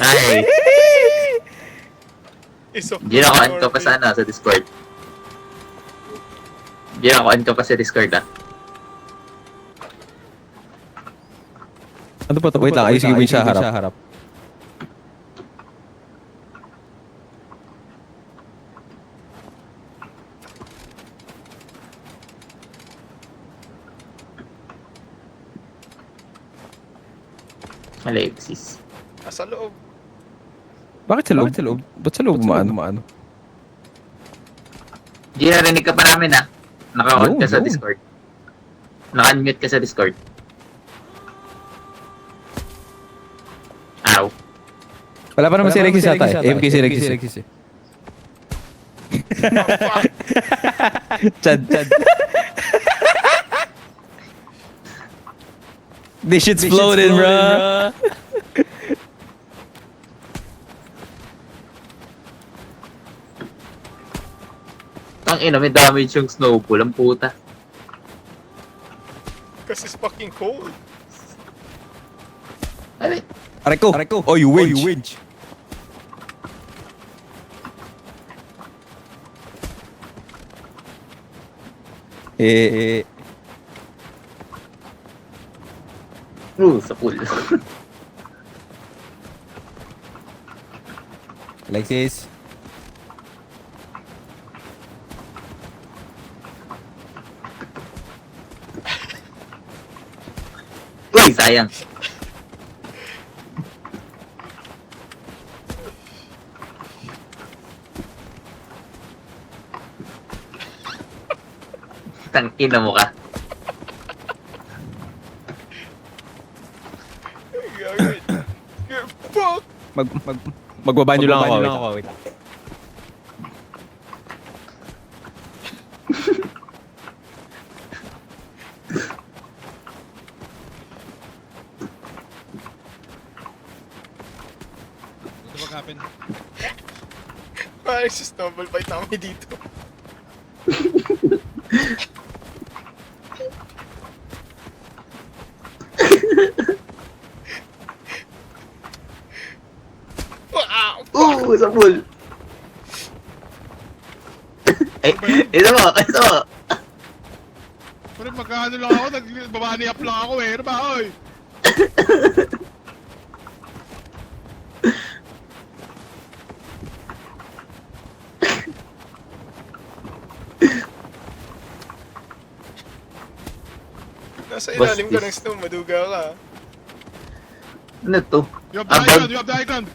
Ay,
Iso.
Gino, kuhan ka pa sana sa Discord. Gino, kuhan ka pa sa Discord
Ano pa to? Wait lang, ayusin ko yung sa harap.
Alexis.
Nasa loob.
Bakit sa loob? Ba't sa loob maano?
Gino, rinig ka pa namin Naka-on ka sa
Yun.
Discord. Naka-unmute ka sa Discord. Ow.
Wala pa naman si Alexis ata eh. AFK si Alexis eh.
Oh, fuck.
Chad. This shit's floating, bro.
Ang ina, may damage yung snowball. Ang puta.
Kasi it's fucking cold.
Ano?
Areko. Oh, you winch.
Sa pool.
Alexis.
Uy, sayang. Tangina mo ka.
Gagawin. Fuck!
Magbabanyo lang ako. Wait.
What the fuck happened?
Parang sa snowball fight namin dito. Wow!
Sa pool. Ay, ito mo.
Pero magkano lang ako, nagbabani up lang ako eh. Ano ba, oy?
Nasa ilalim ka ng snow, maduga ka.
Ano to?
You have the high ground, you have the high ground.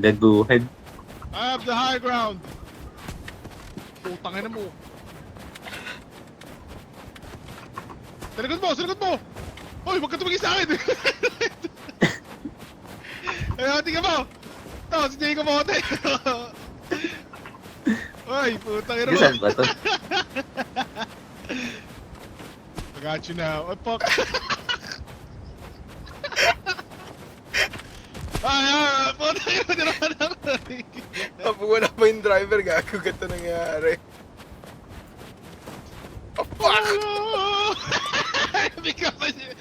Gaguhan.
I have the high ground. Putang ina mo. Sa likod mo! Hoy, wag ka tumingin sa akin! Ay, tingnan mo! Ito, si Jay ko mo, Hoy, putang ina mo!
Saan ba to?
I got you now. Oh, fuck! Putang ina mo, tinaman ako!
Kapag wala pa yung driver, gago ganito nangyayari. Oh, fuck!
Bigla pa siya.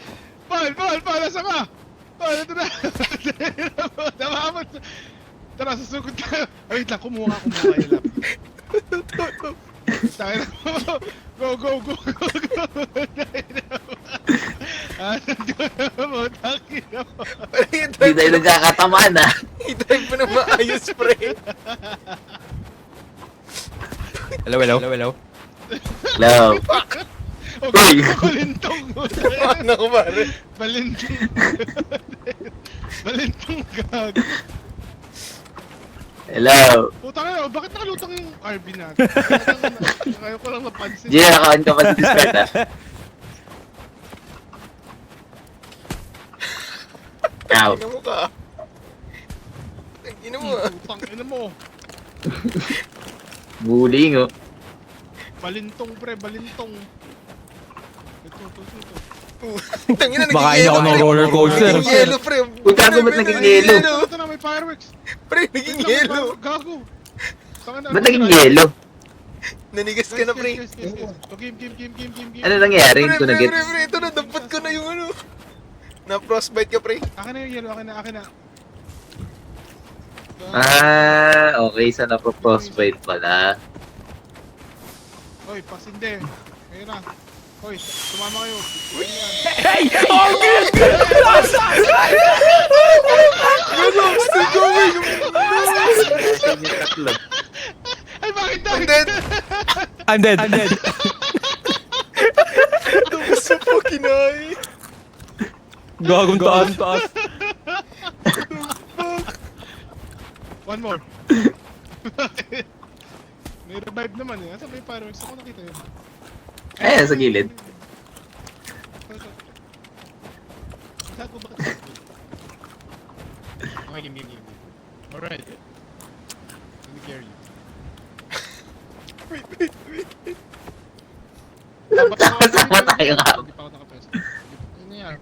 Paul, nasa ka? Paul, ito na. Namamot. Tara, susugod tayo. Ay, wait lang, kumuha yung laptop. Tayo na. Go. Ah, Taki na po.
Parang
Hindi
i-drive
tayo nagkakatamaan ah.
i-drive mo na maayos, pre.
Hello, hello. Hello, hello.
Hello. Uy!
Balintong.
Ano ko, pare?
Balintong. Balintong gag.
Hello.
Putang ina, bakit nakalutang yung RB natin? Ayaw ko lang napansin.
Jay, naka-on ka pa sa Discord ah. Ow.
Tingnan mo ka. Tingnan mo ah.
Putang ina mo.
Bullying oh.
Balintong pre, balintong. Ito.
Tangina, naging
Makain
yelo,
ako ng
pre.
roller coaster.
Naging yelo, pre.
Uy, gago, ba't naging yelo?
Ito na, may fireworks.
Pre, naging yelo.
Gago. Tangina,
Ba't naging yelo?
Nanigas ka na, pre.
Guys. So, game.
Ano nangyari?
Pre,
Hindi ko
pre,
na-get.
pre, ito na, dapat ko na yung ano. Na-frostbite ka, pre.
Akin na yung yellow, akin na.
Ah, okay. Sa napro-frostbite pala.
Hoy, pasinde. Ayun na. Hoy, sumama kayo.
Hey! Oh, good!
Ano, still going.
Ay, bakit
I'm
dahil?
dead.
I'm dead. I'm dead.
Tapos sa fucking eye.
Gagong taas.
One more. May revive naman eh. Asa may fireworks? Ako nakita yun.
Ayan, sa gilid.
Gago ba? Okay, game. Alright. Let me carry you.
Sama tayo nga.
Hindi pa ako nakapesa. Ano yan?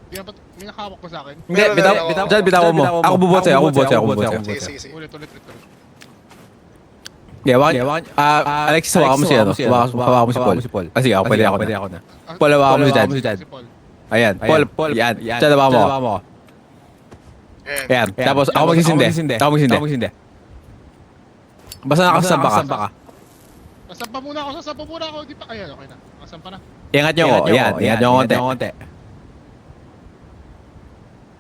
May nakahawak ba sa akin?
Hindi, bitaw mo. Ako bubuhat sa'yo.
Sige.
Ulit.
Yeah, Alexis, hawakan mo si ano. Hawakan mo si Paul. Ah, sige, ako pwede ako na. Paul, hawakan mo si Chad.
Si Paul.
Ayan, Paul. Yan. Chad, hawakan mo. Ayan. Tapos ako magsisindi. Basta nakasampa ka.
Sasampa muna ako. Di pa kaya, okay na. Sasampa na.
Iangat nyo ako. Ayan, iangat nyo ako konti.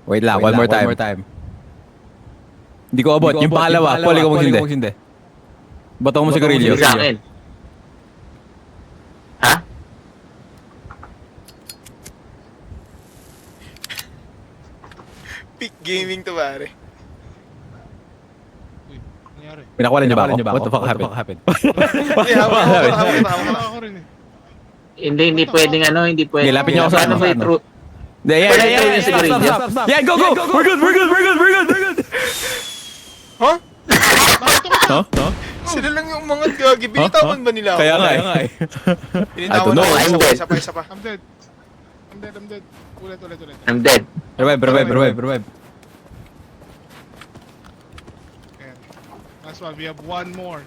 Wait lang, one more time. Hindi ko abot. Yung pangalawa, Paul, ikaw magsindi. Bato mo si Garillo.
Sa akin. Ha?
Peak gaming to, pare.
Uy, nangyari.
Pinakawalan niyo ba ako? What the fuck happened?
Hindi, hawak
Ako rin eh.
Hindi pwedeng ano, hindi pwedeng.
Nilapit niyo ako sa
Paano
ano,
may
sa ano?
true?
Yan.
Si Garillo.
Yan, go! We're good!
Huh?
Bakit ako?
Huh?
Sila lang yung mga gagi. Binitawan ba nila ako?
Kaya nga eh. I don't know.
Isa pa.
I'm dead. Ulit.
I'm dead.
Revive.
Ayan. That's why we have one more.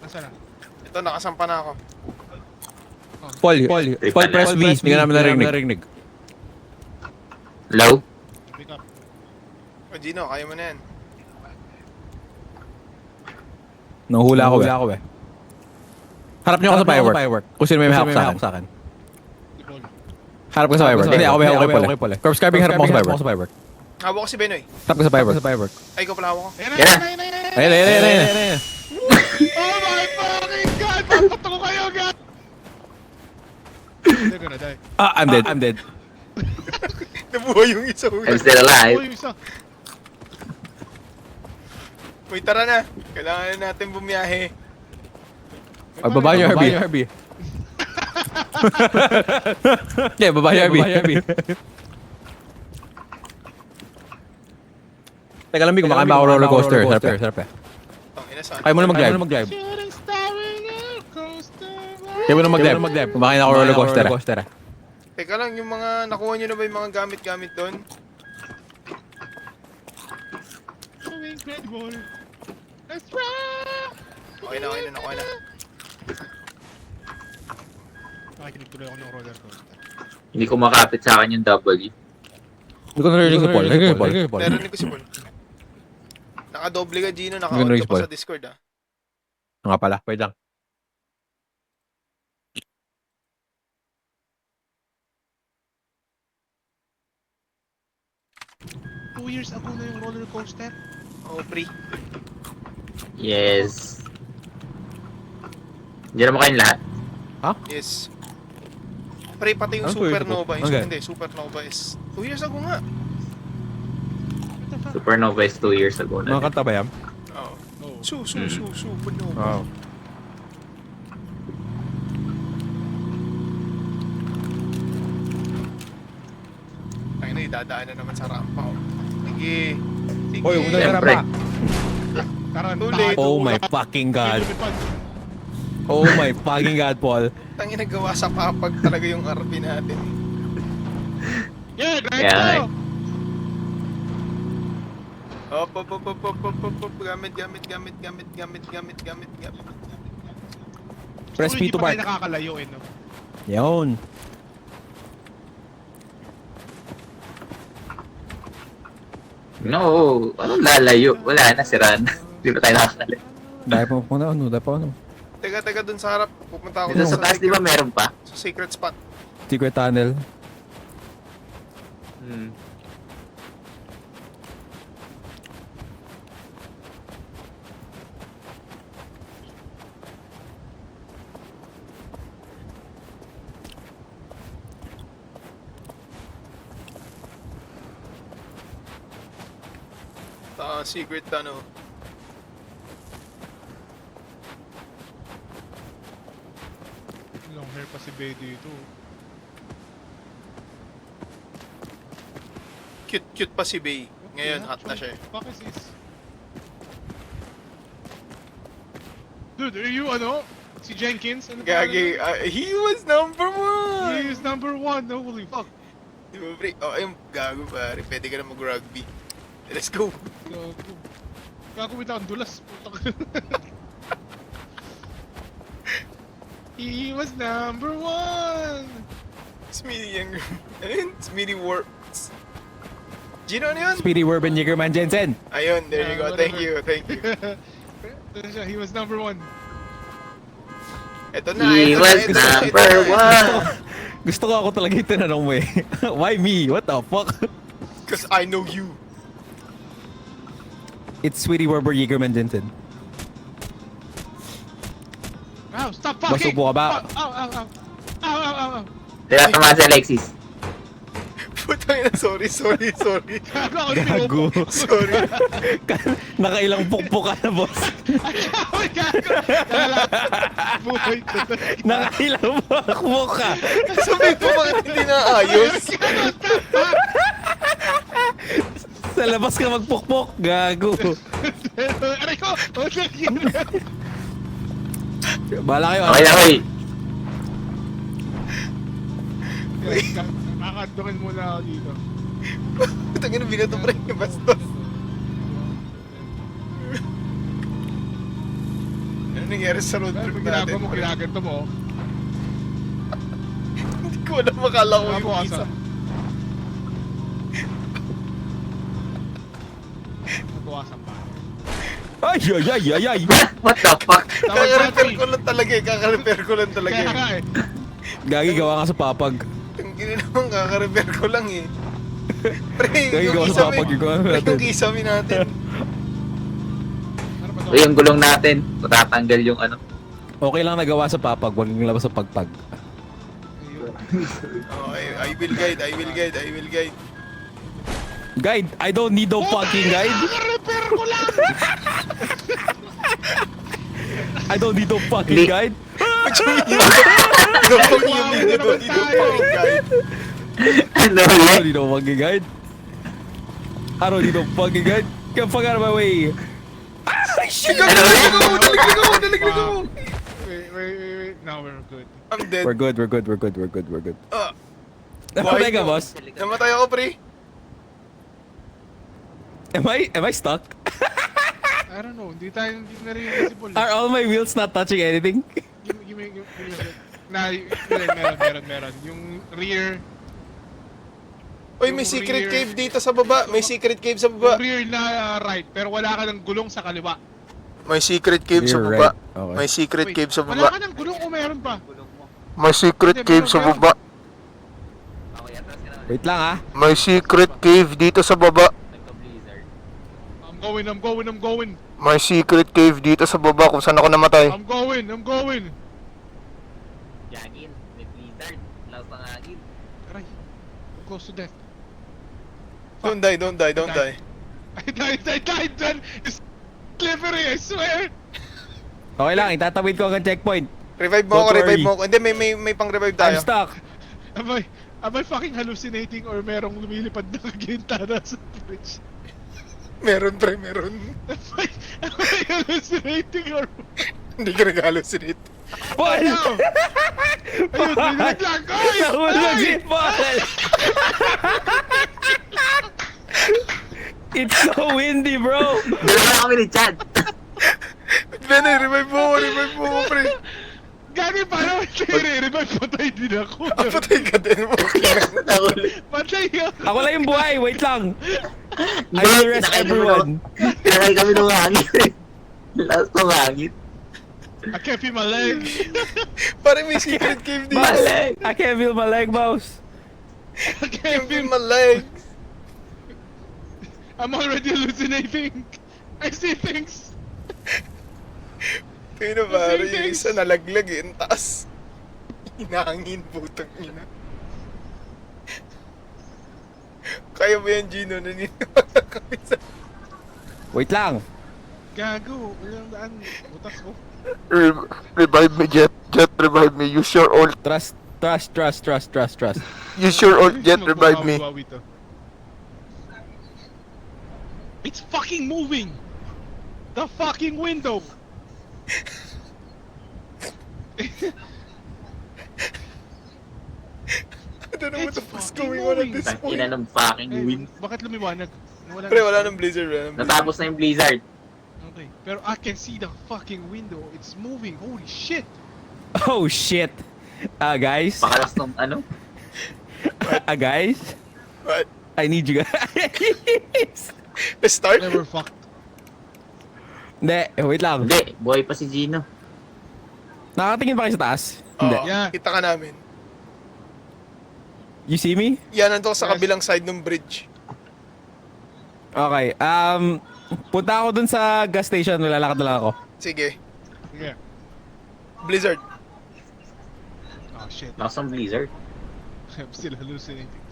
Nasaan na?
Ito, nakasampa na ako.
Paul, press B. Hindi ka namin narinig.
Hello?
Pick up.
O, Gino, kaya mo na yan.
Nahuhula ako eh. Harap niyo ako sa firework. Kung sino may hawak sa akin.
Si Paul.
Harap ka sa firework. Hindi, ako may hawak kay Paul. Corpse carving, harap mo ako sa firework.
Hawak ko si Benoy.
Harap ka sa firework.
Ay, ikaw pala hawak ko.
Ayan.
Ayun.
Oh my fucking god! Papatok ko kayo, god! They're gonna die.
I'm dead.
Nabuhay yung isa.
I'm still alive.
Oh, yung isa.
Uy, tara na. Kailangan natin bumiyahe.
Baba niyo, Herbie. Yeah, baba niyo, Herbie. Teka lang, kumakain ba ako roller coaster? Sarap eh.
Tangina, saan?
Kaya mo na mag-drive.
Shooting star in a coaster.
Kaya mo na mag-drive. Kumakain ako roller coaster.
Teka lang, yung mga nakuha nyo na ba yung mga gamit-gamit doon?
So incredible. Let's run!
Okay na.
Nakikinig tuloy ako ng roller coaster.
Hindi ko makapit sa akin yung W.
Hindi ko narinig si Paul.
Narinig ko si Paul. Nakadoble ka, Gino.
Hindi ko
Naka-auto
narinig,
pa
Paul.
sa Discord, ah.
Nga pala, wait lang.
2 years ago na yung roller coaster.
Oh, pre.
Yes. Hindi naman kayong lahat.
Yes. Pre, pati yung
Ano po yun?
Supernova. Yung
Okay.
hindi, Supernova is 2 years ago nga.
What the fuck?
Supernova is 2 years ago
Mga
na.
kanta ba yan?
Oo.
Oh.
Supernova.
Wow.
Ay na, idadaan na naman sa rampa. Oh. Sige. Sige.
Oy, una na
Siyempre.
pa.
Tarantahan.
Oh my fucking God. Oh my fucking God, Paul.
Tangin nagawa sa papag talaga yung RP natin.
Yeah, right
Yeah.
now.
Op. Gamit.
Press P to
Hindi pa
bark.
tayo nakakalayo eh, no?
Yun.
No, anong lalayo? Wala na, sira na. Hindi pa tayo nakakalayo.
Dahil pa ako na ano, dahil pa ano.
Teka doon sa harap. Pupunta ako
Dito sa taas, di ba meron pa?
sa secret spot.
Secret tunnel.
Hmm.
Secret ano.
Long hair pa si Bay dito.
Cute pa si Bay. Ngayon, hot na siya eh.
Fuck is this? Dude, are you ano? Si Jenkins? Ano
Gagi, he was number
He
1!
is number 1. Holy fuck.
Di ba, pre? Oh, ayun, gago pare. Pwede ka na mag-rugby. Let's go.
Gagawin akong dulas. Putak. He was number 1.
Smitty Younger. Ano yun? Smitty Warps. Gino, ano yun?
Speedy Werben Jägerman Jensen.
Ayun, there you go. Thank you.
Doon siya, he was number 1.
Ito na,
He
ito
was
na.
number 1.
Gusto ko ako talaga yung tinanong mo eh. Why me? What the fuck?
Because I know you.
It's Sweetie Werber Jägerman Jensen.
Ow, stop fucking!
Masubo ka ba?
Ow.
Tinatamaan si Alexis.
Putang ina, sorry.
Gago ako
Gago.
Sorry.
Nakailang pukpok ka na, boss.
Ay, gago! Buhay ko to.
Nakailang pukpok ka.
Sabi ko, bakit hindi naayos?
Sa labas ka magpukpok. Gago.
Aray ko!
Bahala kayo.
Okay na, oy.
Kakandungin muna ako dito.
Putang ina, binato pa rin yung bastos. Ano nangyari sa road
Ano
trip
ginagawa
natin?
mo? Ginaganto mo?
Hindi ko alam, makala ko yung
Nabawasan.
isa.
Nabawasan pa.
Ay.
What the fuck?
Kaka-repair ko lang talaga eh. Kaka-repair ko lang talaga
Kaya
eh.
nga eh.
Gagi, gawa ka sa papag.
Ang gini naman, kaka-repair ko lang eh. Pre,
Gagi,
yung
gawa sa
kisame.
papag. Yung gawa
Pre,
natin.
yung kisame natin.
Ano ba to?
Uy, yung gulong natin. Matatanggal yung ano.
Okay lang nagawa sa papag. Huwag yung labas sa pagpag.
Oh, I will guide.
Guide, I don't need no fucking guide.
Repair ko lang!
I don't need no fucking
Hindi.
guide.
Kapag yung dito fucking guide.
Ano
I don't
ulit?
need no fucking guide. I don't need no fucking guide. Get the fuck out of my way. Ay, shit!
Daliglig ako!
Wait. Now we're good.
I'm dead.
We're good.
Ah,
Namatay ka, boss?
namatay ako, pre.
Am I stuck?
I don't know, hindi na rin visible.
Are all my wheels not touching anything?
Give me a sec. Meron. Yung rear,
Uy, may
Yung
secret
rear-
cave dito sa baba. May secret cave sa baba.
yung rear na right, pero wala ka ng gulong sa kaliwa.
May secret cave sa
You're
baba.
right. Okay.
May secret
Wait,
cave sa
Wala
baba.
ka ng gulong o meron pa?
May secret
Hindi,
cave sa
meron.
baba.
Wait lang ah.
May secret cave dito sa baba.
I'm going.
May secret cave dito sa baba kung saan ako namatay.
I'm going.
Yagin, may blizzard. Laos ng hangin.
Aray. I'm close to death.
Don't die.
I died, John. It's slippery, I swear.
Okay lang, itatawid ko hanggang checkpoint.
Revive mo ako,
Don't
revive
worry.
mo ako. Hindi, may pang-revive
I'm
tayo.
stuck.
Am I fucking hallucinating or merong lumilipad na kagintana sa bridge?
Meron, pre, meron.
Am I hallucinating or...
Hindi ka nag-hallucinate.
Paul!
Ayun, may nilaglag! Ay!
Nahulog si
Ay!
Paul! It's so windy, bro!
Dalawa na kami ni Chad.
Bene, revive mo ako, pre.
Gagi, paano i-revive? Patay din ako.
Patay ka din mo.
Nahulog.
Patay ako.
Ako lang yung buhay, wait lang! I will rest everyone.
Tinakay kami ng hangin. Laos ng hangin.
I can't feel my leg.
Pare, may secret cave dito.
Mouse! I can't feel my leg, mouse.
I can't
Give me
feel
my leg.
I'm already hallucinating. I see things.
Kaya na pare, yung isa nalaglag eh, ang taas. Hinangin, putang ina. Kaya ba yan, Gino? Naniniwala kami sa...
Wait lang.
Gago. Walang daan. Butas ko.
Revive me, Jet. Jet, revive me. Use your ult.
Trust.
Use your ult, Jet. Revive me.
Magbabawi to. It's fucking moving. The fucking window.
I don't know what the
It's
fuck's
fucking
going on at
moving.
this point.
Tangina ng fucking wind.
Bakit lumiwanag?
Pre, wala nang blizzard, wala nang blizzard.
Natapos na yung blizzard.
Okay. Pero I can see the fucking window. It's moving. Holy shit.
Oh shit. Guys?
Pakalas ng ano?
Guys?
What?
I need you guys.
Let's start?
Never fucked.
Hindi, wait lang.
Hindi, buhay pa si Gino.
Nakakatingin ba kayo sa taas?
Oo,
Hindi.
Yeah.
kita ka namin.
You see me?
Yan, nandito sa
Yes.
kabilang side ng bridge.
Okay, punta ako dun sa gas station, lalakad na lang ako.
Sige.
Yeah.
Blizzard.
Oh shit.
Lakas ng blizzard.
I'm still hallucinating.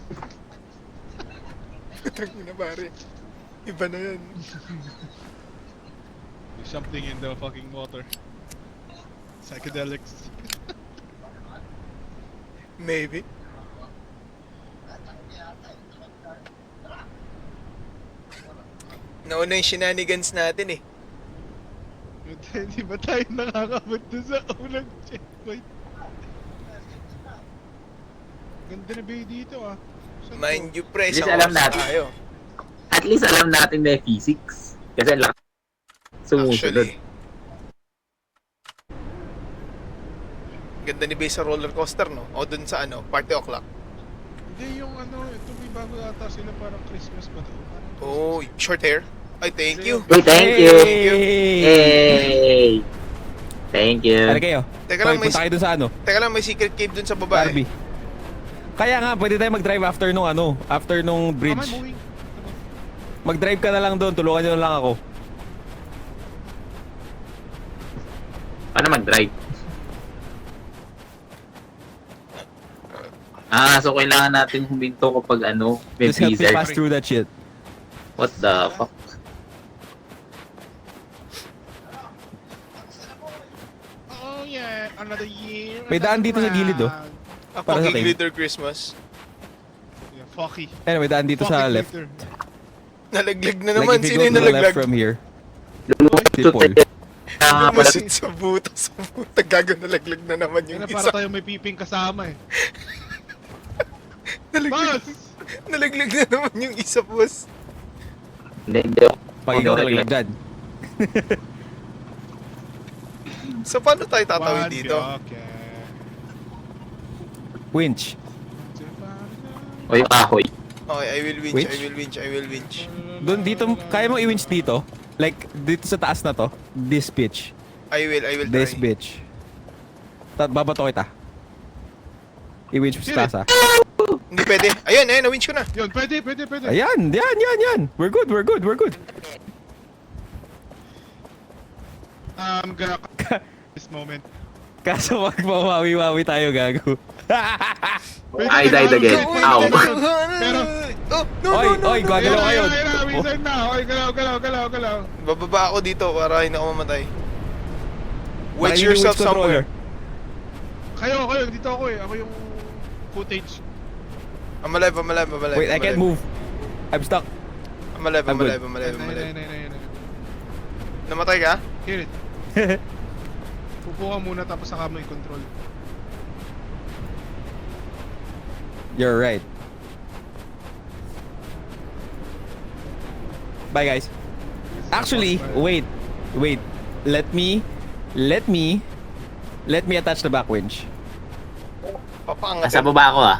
Tangina pare. Iba na yan.
There's something in the fucking water. Psychedelics.
Maybe. Nauna yung shenanigans natin eh.
Hindi ba tayo nakakabot dun sa unang checkpoint? Ganda na ba yung dito ah? Saan
Mind
to?
you, pre,
Yes,
sa
alam
oras
natin.
tayo.
At least alam natin may physics. Kasi lang sumusunod.
Actually. Ganda ni Bay sa roller coaster, no? O dun sa ano, party o'clock.
Hindi yung ano, ito may bago ata sila parang Christmas ba to? Parang
Oh, short hair. Ay, thank you.
Uy, thank you!
Hey!
Hey! Thank you.
Ano kayo?
Teka lang, may,
Punta kayo dun sa ano?
teka lang, may secret cave dun sa baba
Barbie.
eh.
Kaya nga, pwede tayo mag-drive after nung ano, after nung
Am I
bridge.
moving?
Mag-drive ka na lang doon, tulungan nyo na lang ako.
Paano mag-drive? So kailangan natin huminto kapag ano, may
Just help me
blizzard.
pass through that shit.
What the fuck?
Oh yeah, another year.
May daan dito sa gilid, oh.
A
Para sa
fucking
akin.
glitter Christmas.
Yeah, fucky.
Anyway, daan dito sa
Fucking
left.
glitter.
Nalaglag na
Like
naman.
if you
Sino
go
yung
to the left
nalaglag?
from here,
Lumusot
Paul.
nga pala.
Lumusot sa buta, sa buta. Gago, nalaglag na naman
Yan
yung
na para
isa.
tayo may piping kasama eh.
Nalaglag,
Boss!
nalaglag na naman yung isa, boss.
Hindi, hindi.
Pag ikaw talaga dyan.
So, paano tayo tatawid
One
dito?
block, yeah.
Winch.
O yung kahoy.
Okay, I will winch,
Winch?
I will winch, I will winch.
Doon dito, kaya mo i-winch dito? Like, dito sa taas na to? This bitch.
I will
This
try.
bitch. Babato kita. I-winch mo sa
Sino?
taas, ha?
Hindi pwede. Ayun, na-winch ko na.
Yun, pwede.
Ayan, yan. We're good.
I'm gonna this moment.
Kaso magpawawi-wawi tayo, gago.
I died again. Ow.
Pero,
Oy, gagalaw kayo.
Wizard na. Oy, galaw.
Bababa ako dito para hindi ako mamatay.
Baka
Wedge
yung
yourself
Witch controller.
somewhere.
Kayo, dito ako eh. Ako yung footage.
I'm alive, I'm alive, I'm alive.
Wait, I can't move. I'm stuck.
I'm alive, I'm
I'm good.
alive, I'm alive, I'm alive.
Nay.
Namatay ka?
Hear it. Pupo ka muna tapos saka mo i-control.
You're right. Bye, guys. Actually, wait. Let me attach the back winch.
Papaangat.
Nasa baba ako ah.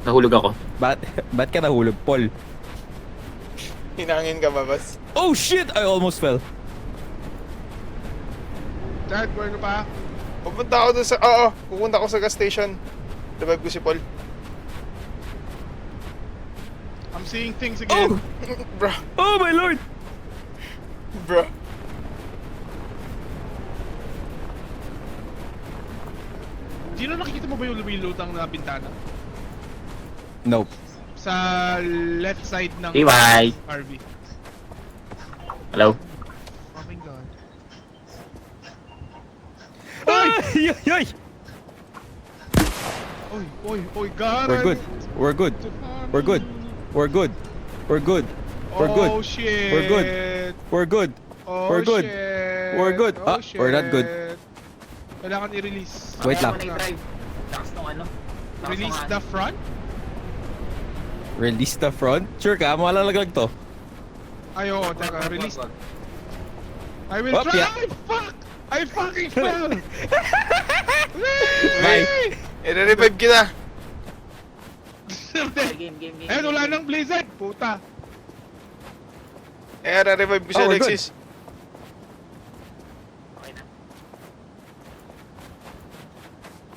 Nahulog ako.
Ba't ka nahulog, Paul?
Hinangin ka ba, Bas?
Oh shit! I almost fell.
Dad, buhay ka pa?
Pupunta ako doon sa... pupunta ako sa gas station. Revive ko si Paul.
I'm seeing things again.
Bro,
Oh my lord!
bro.
Gino, nakikita mo ba yung lumilutang na bintana?
Nope.
Sa left side ng
TY.
RV.
Hello?
Oh my god.
Ay! Ay!
Oy, god.
We're good. We're good. We're good. We're good. We're good. We're good.
Oh shit.
We're good. We're good.
Oh,
We're good.
Shit.
We're good.
Oh,
Ah, we're not good.
shit. Kailangan i-release.
Wait lang.
Lakas nung ano. Lakas
Release
nung
the front?
Release the front? Sure ka? Malalaglag to.
Ay, oo, teka. Release. I will
Oh,
try!
yeah.
Fuck! I fucking fell!
Bye.
I-revive kita.
Game.
Ayun, wala nang blizzard. Puta.
I-revive ko si
Oh, we're good.
Alexis.
Okay na.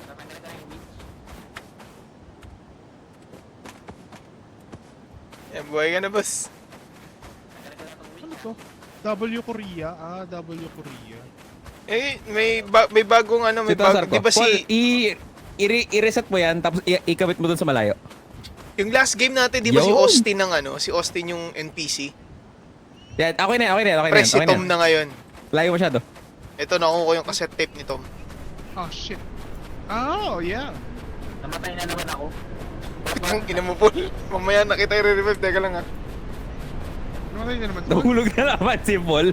Tatanggalin ka na yung wheels.
Buhay ka na, Bas.
Tatanggalin ka na itong
Ano
wheels.
to? W Korea? Ah, W Korea.
May bagong ano, may
Sito,
bagong...
Sarko.
Di ba
Paul,
si...
i-reset mo yan, tapos ikabit mo dun sa malayo.
Yung last game natin, di ba si
Yun.
Austin ng ano? Si Austin yung NPC.
Yan, okay na.
Pre, si Tom na ngayon.
Layo masyado.
Ito, nakuha ko yung cassette tape ni Tom.
Oh, shit. Oh, yeah.
Namatay na naman ako.
Ang ina mo, Paul. Mamaya na kita i-revive. Teka lang, ha.
Namatay na naman.
Nahulog na naman si Paul.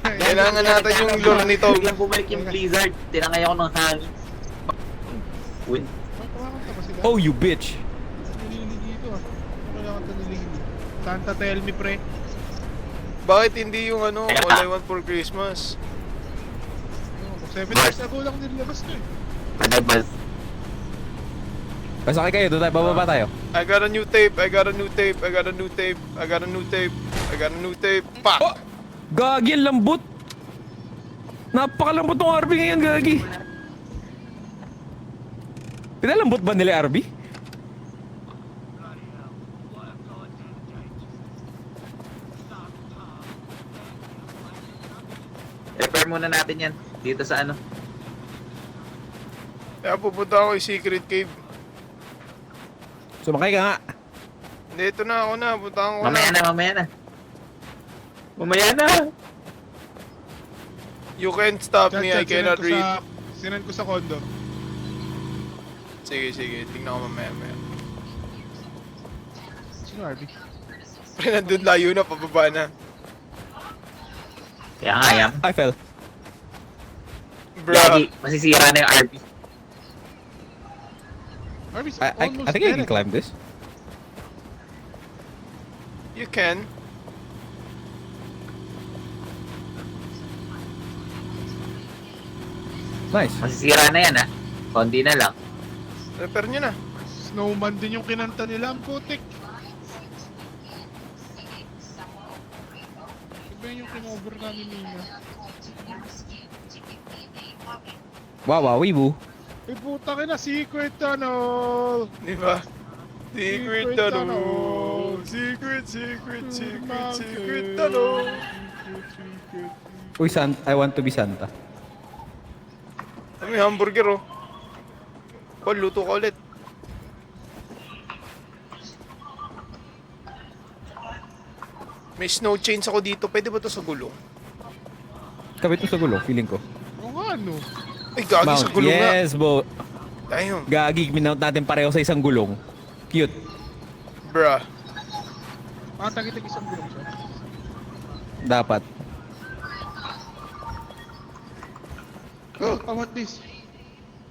Kailangan natin yung lore ni Tom.
Biglang bumalik yung blizzard. Tinangay ako ng hangin. Win.
Oh, you bitch.
Nalili dito ah. Kailangan ito nalili. Santa tell me, pre.
Bakit hindi yung ano, All I Want for Christmas?
7 years ago lang nilabas to eh.
Panabas.
Pasakay kayo, doon tayo, bababa tayo.
I got a new tape, I got a new tape, I got a new tape, I got a new tape, I got a new tape. Pak!
Oh! Gagi, ang lambot! Napakalambot ng RB ngayon, Gagi. Pinalambot ba nila RB?
Repair muna natin yan. Dito sa ano.
Kaya pupunta ako yung secret cave.
Sumakay ka nga.
Hindi, ito na ako na, punta ako
Mamaya
na.
na. Mamaya na.
You can't stop me, I cannot read.
Sinend ko sa condo.
Sige, tingnan ko mamaya.
Sino RB?
Pre, nandun layo na, pababa na.
Kaya nga yan.
I fell.
Bro,
Lagi, masisira na yung RP.
RB's
I
almost
think I can
dead.
climb this.
you can.
Nice.
Masisira na yan ah. Konti na lang.
Repair nyo na.
Snowman din yung kinanta nila, ang putik. Iba yung kinover namin nila.
Wow, wibu.
Eh puta ka na, secret tunnel!
Di ba? Secret
Secret
tunnel.
tunnel.
Secret
Mountain.
tunnel.
Secret.
Uy, I want to be Santa.
May hamburger, oh. Paul, luto ka ulit. May snow chains ako dito. Pwede ba to sa gulong?
Kabit mo sa gulo, feeling ko.
Oo nga, no.
Ay, gagi sa gulong nga.
Yes, bo.
Damn.
Gagi, minount natin pareho sa isang gulong. Cute.
Bruh.
Tagi-tagi isang gulong siya.
Dapat.
Oh, I want this.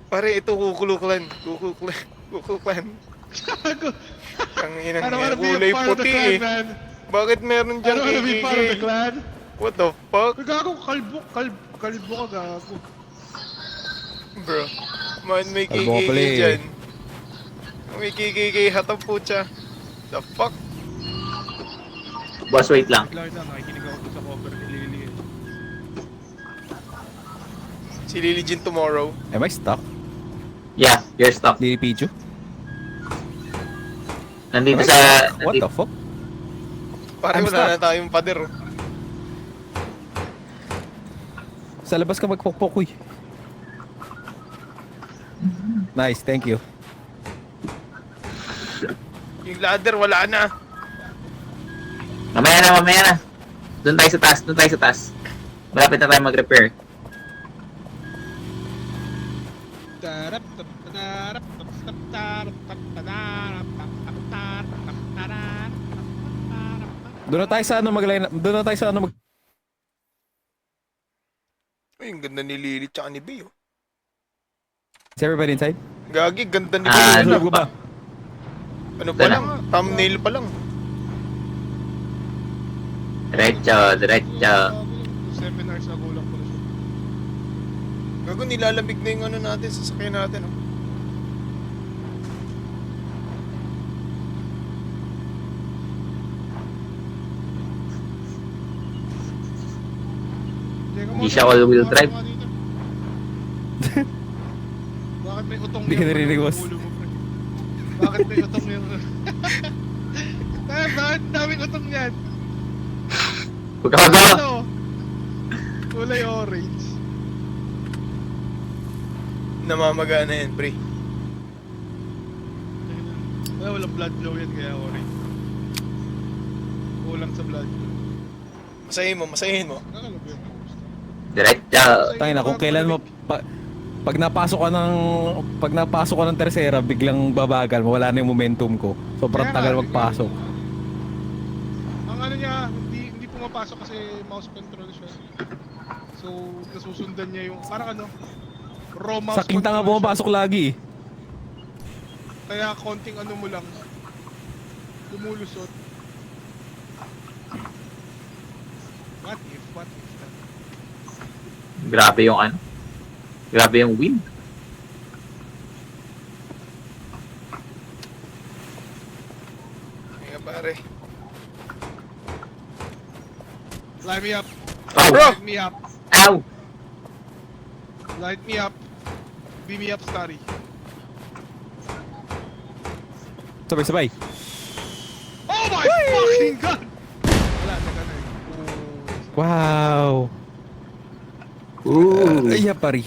Pare, ito kukuluklan. Kukuluklan.
Gago.
Ang inang
I don't wanna be
kulay
a part of the
puti
clan,
eh.
man.
Bakit meron
I
dyan
don't wanna be part of the
KKK?
clan.
What the fuck?
Gago, kalbo ka, gago.
Bro. Man, may
Kalbo ka
KKK
pala eh.
dyan. May KKK hatang putya. The fuck?
Boss, wait lang.
Lord na, nakikinig ako sa cover ni Lily. eh.
Si Lily Jean tomorrow.
Am I stuck?
Yeah, you're stuck.
Lili Pichu?
Nandito
Am I
sa...
stuck? What
nandito-
the fuck?
Pare,
I'm
wala
stuck.
na tayong pader. Oh.
Sa labas ka magpokpokoy. Nice, thank you.
Yung ladder, wala na.
Mamaya na. Doon tayo sa taas. Malapit na tayo mag-repair.
Tarap, tap, tarap, tap, tap, tarap, tap, tarap, tap, tap, tarap, tap, tarap, tarap.
Doon na tayo sa ano doon na tayo sa ano
Ay, ang ganda ni Lily tsaka ni Bey. Oh.
Is everybody inside?
Gagi, ganda ni
Ah,
Bey.
Ano
Ano,
ko ba?
ano pa lang? Thumbnail pa lang.
Diretso.
7 hours ago lang pala siya.
Gago, nilalamig na yung ano natin, sasakyan natin. Oh.
Hindi siya all-wheel drive.
Bakit may utong
Hindi ka narinig, boss.
ulo mo, pre? Bakit may utong yung... Bakit daming utong yan?
Huwag ka magawa.
Ano? Kulay orange.
Namamaga na yan, pre.
Walang blood flow yan kaya orange. Kulang sa blood flow.
Masahin mo.
Nakalab yun.
Diretso.
Tangina, kung kailan mo pag napasok ka ng tercera, biglang babagal, mawala na yung momentum ko. Sobrang
Kaya
tagal
nga,
magpasok.
Ang ano niya, hindi pumapasok kasi mouse control siya. So, nasusundan niya yung, parang ano, raw mouse
Sa kinta nga
control
pumapasok lagi. Eh.
siya. Kaya konting ano mo lang, lumulusot. What if that?
Grabe yung ano. Grabe yung wind.
Kaya pare.
Light me up.
Oh,
Bro!
Light me up.
ow!
Light me up. Beam me up, Starry.
Sabay-sabay.
Oh my fucking god! Wala, naka na eh.
Wow.
Ooh.
Ay, pari.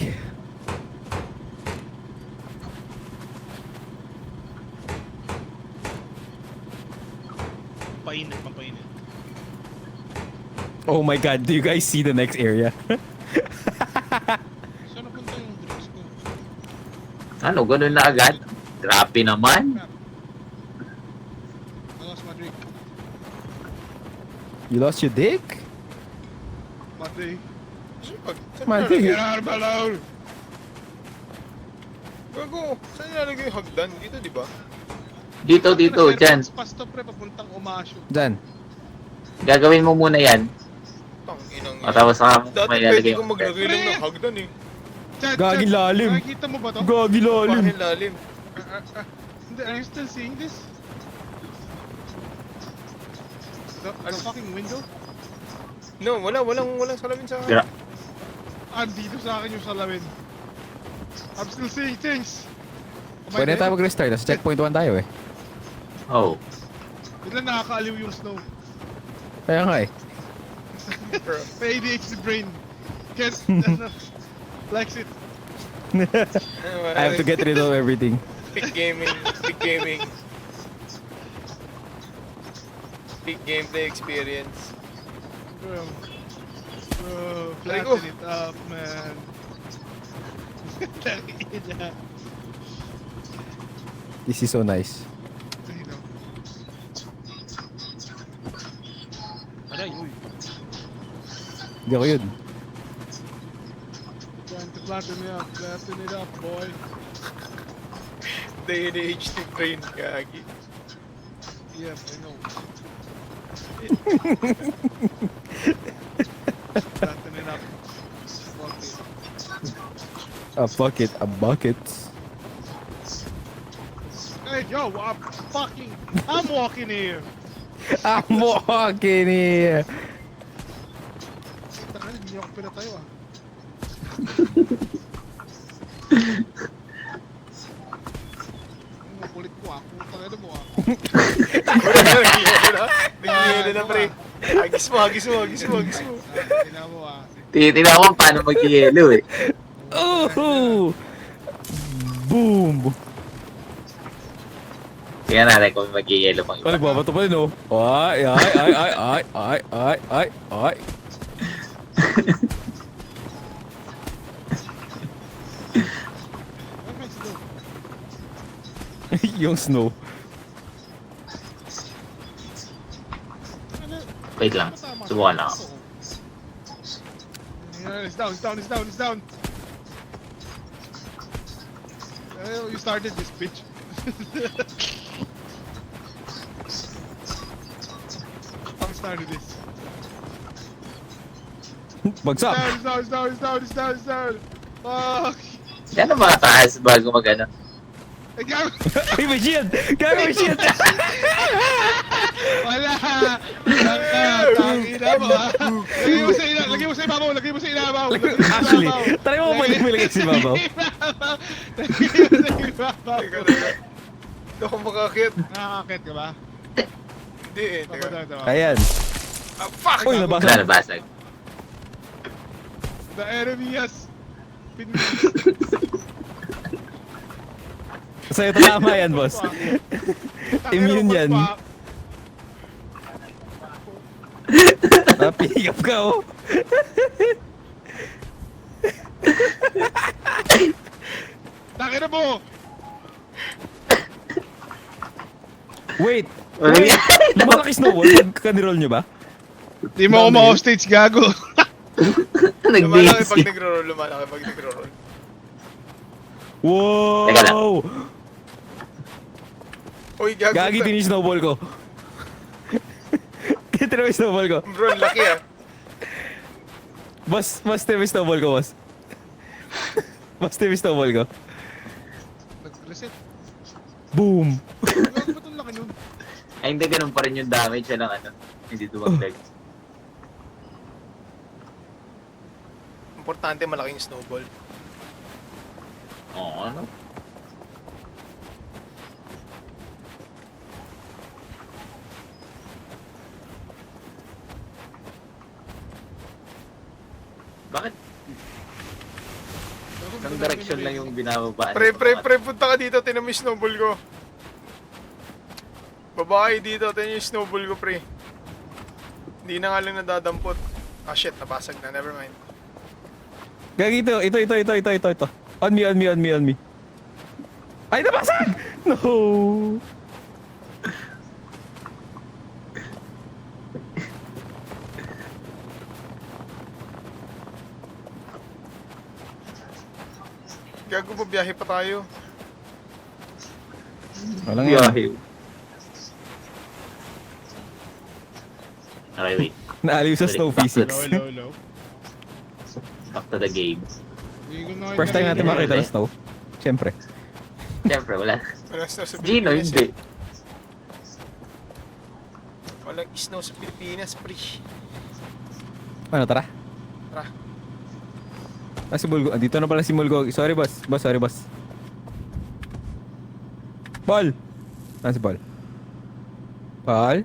Papainit.
Oh my god, do you guys see the next area?
Saan napunta yung drinks ko?
Ano, ganun na agad? Grabe naman.
I lost my drink.
You lost your dick?
Mate.
Mati.
Get out of my load!
Gago, saan nilalagay yung hagdan? Dito, di ba?
Dito, dyan.
Pasto pre, papuntang Umasyo.
Diyan.
Gagawin mo muna yan.
Tang inang
O, tapos saka
Dati
may
pwede
lalagay
kong maglagay lang ng hagdan eh.
Chat,
Gaging
chat.
lalim.
Nakikita mo ba to?
Gagi lalim.
Bakit lalim?
Hindi, are you still seeing this? The fucking window?
No, walang salamin sa...
Gra-
Dito sa akin yung salamin. I'm still seeing things! Am I
Pwede
dead?
tayo mag-restart. Nasa checkpoint 1 tayo eh.
Oh.
Biglang nakakaaliw yung snow.
Kaya nga eh.
May ADHD brain. Can't, likes it.
I have to get rid of everything.
Big gaming, big gaming. Big gameplay experience.
Bro,
Aray ko.
flatten it up, man. Tangina.
This is so nice.
Ayun, oh. Aray, uy.
Hindi ako yun.
Trying to flatten it up, boy.
The ADHD brain, gagi.
Yep, I know. Flatten it up. Fuck it.
A bucket, a bucket.
Hey, yo, I'm walking here.
I'm walking here.
Taka, hindi ako pinatayo ah. Ang kulit ko ah. Putang ina mo ah.
Nagigilo na, pre. Agis mo.
Tina mo ah.
Tinitingnan ko paano mag-yelo eh.
Oh! Boom!
Tingnan natin kung mag-yelo pang
Oh,
iba.
nagbabato pa rin, oh. Ay.
Ano ba slow?
Yung snow.
Ano?
Wait lang.
Tama.
Subukan lang ako.
Yeah, it's down. You started this bitch. I started this.
Bagsak!
It's down. Fuck.
Yan ang mga taas bago mag-ano.
Ay, gago.
Ay, may shield! Gago, may shield!
Wala. Tangina mo ah. Lagay mo sa ibabaw.
Actually, try mo pa nilagay si Babaw.
Teka. Hindi ako makakit.
Nakakakit ka ba?
Hindi eh. Teka.
Ayan.
Ah, fuck!
Uy,
Wala
nabasa.
nabasag.
The enemy has been...
Sa'yo tama yan, boss. Immune yan. Pick up ka, oh.
Takina mo!
Wait!
Ano
Wait!
yan?
Malaki snowball. Kanirol nyo ba?
Di mo ako ma-offstage, gago.
Lumalaki pag
Nag-DNC.
nagro-roll.
Teka lang.
Wow!
Uy, gago.
Gagi din yung snowball ko. Kita na yung snowball ko.
Bro, laki ah.
Boss, tira yung snowball ko, boss. Boss, tira yung snowball ko.
Nag-reset.
Boom!
Gago ba itong laki nun?
Ay, hindi ganun pa rin yung damage siya ng ano. Hindi dumagdag.
Importante malaking snowball.
Oo, ano? Bakit? Isang direction lang yung binababaan.
Pre, punta ka dito. Tinan mo yung snowball ko. Babae dito. Tinan yung snowball ko, pre. Hindi na nga lang nadadampot. Ah, shit. Nabasag na. Never mind.
Gagi ito. On me. Ay, nabasag! No!
Gago pa, biyahe pa tayo.
Walang yan.
Biyahe. Okay, wait.
Naaliw sa snow physics.
Low.
Back to the game.
Hindi ko na
First time natin makita ng snow. Siyempre.
Siyempre, wala.
Walang snow sa
Gino,
Pilipinas.
hindi.
Walang snow sa Pilipinas, pre.
Ano, tara?
Tara.
Ah, si Mulgo. Dito na pala si Mulgo. Sorry, boss. Sorry, boss. Paul! Si Paul? Paul?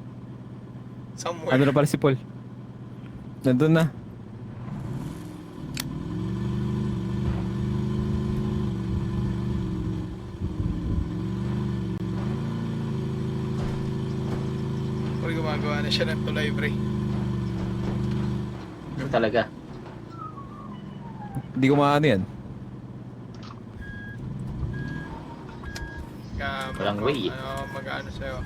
Somewhere.
Ano na pala si Paul? Nandun na.
Gumagawa na siya ng tulay, pre.
Ano talaga?
Hindi ko maano yan.
Walang way.
Mag-ano sa'yo.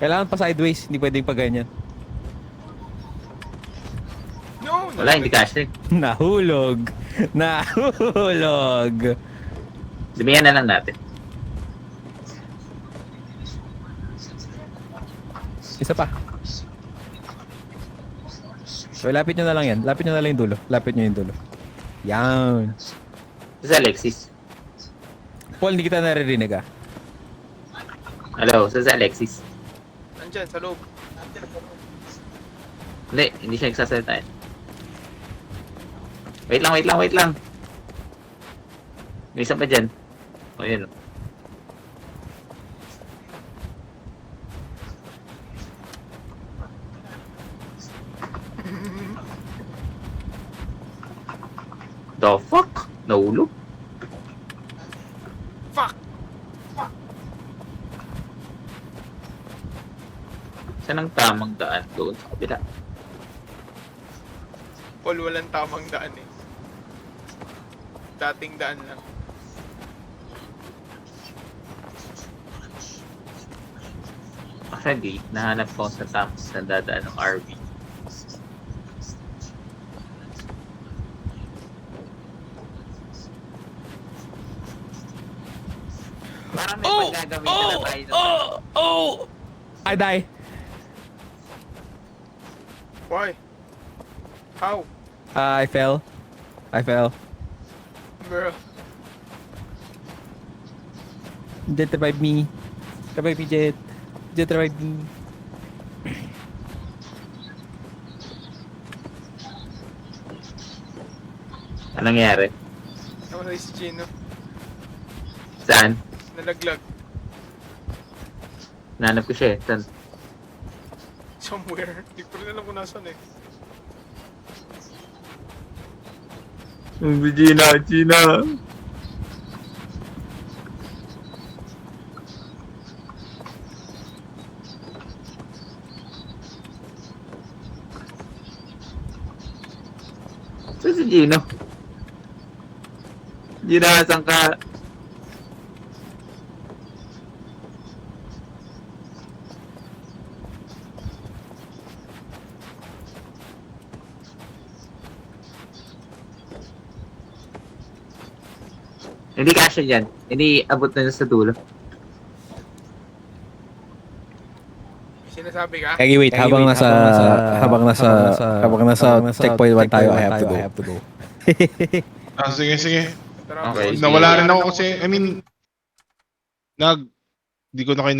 Kailangan pa sideways, hindi pwedeng pa ganyan.
No!
Wala, hindi kasi.
Nahulog! Nahulog!
Lumihan na lang natin.
Isa pa. So, lapit nyo na lang yan. Lapit nyo na lang yung dulo. Lapit nyo yung dulo. Yan.
Sa Alexis.
Paul, hindi kita naririnig ah.
Hello, sa Alexis.
Nandyan, sa loob.
Hindi siya nagsasalita eh. Wait lang. May isa pa dyan. O, yun. The fuck? Nahulog?
Fuck!
Saan ang tamang daan doon sa kabila?
Paul, walang tamang daan eh. Dating daan lang.
Actually, nahanap ko sa tamang dadaan ng RV. Parang may paggagamitan na tayo doon.
I die.
Why? How?
I fell.
Bro.
Jet, revive me. Revive me, Jet. Jet, revive me.
Anong nangyari?
Namatay si Gino.
Saan?
Nalaglag.
Nahanap ko siya eh. Saan?
Somewhere. Hindi ko rin alam kung nasan eh.
Gina. Saan si Gino? Gina, saan ka? Hindi kasya dyan. Hindi abot na sa dulo.
Sinasabi ka?
Kagi wait, habang nasa checkpoint 1 tayo, I have to go.
Sige.
Tara,
Okay.
Nawala rin ako kasi, di ko na kayo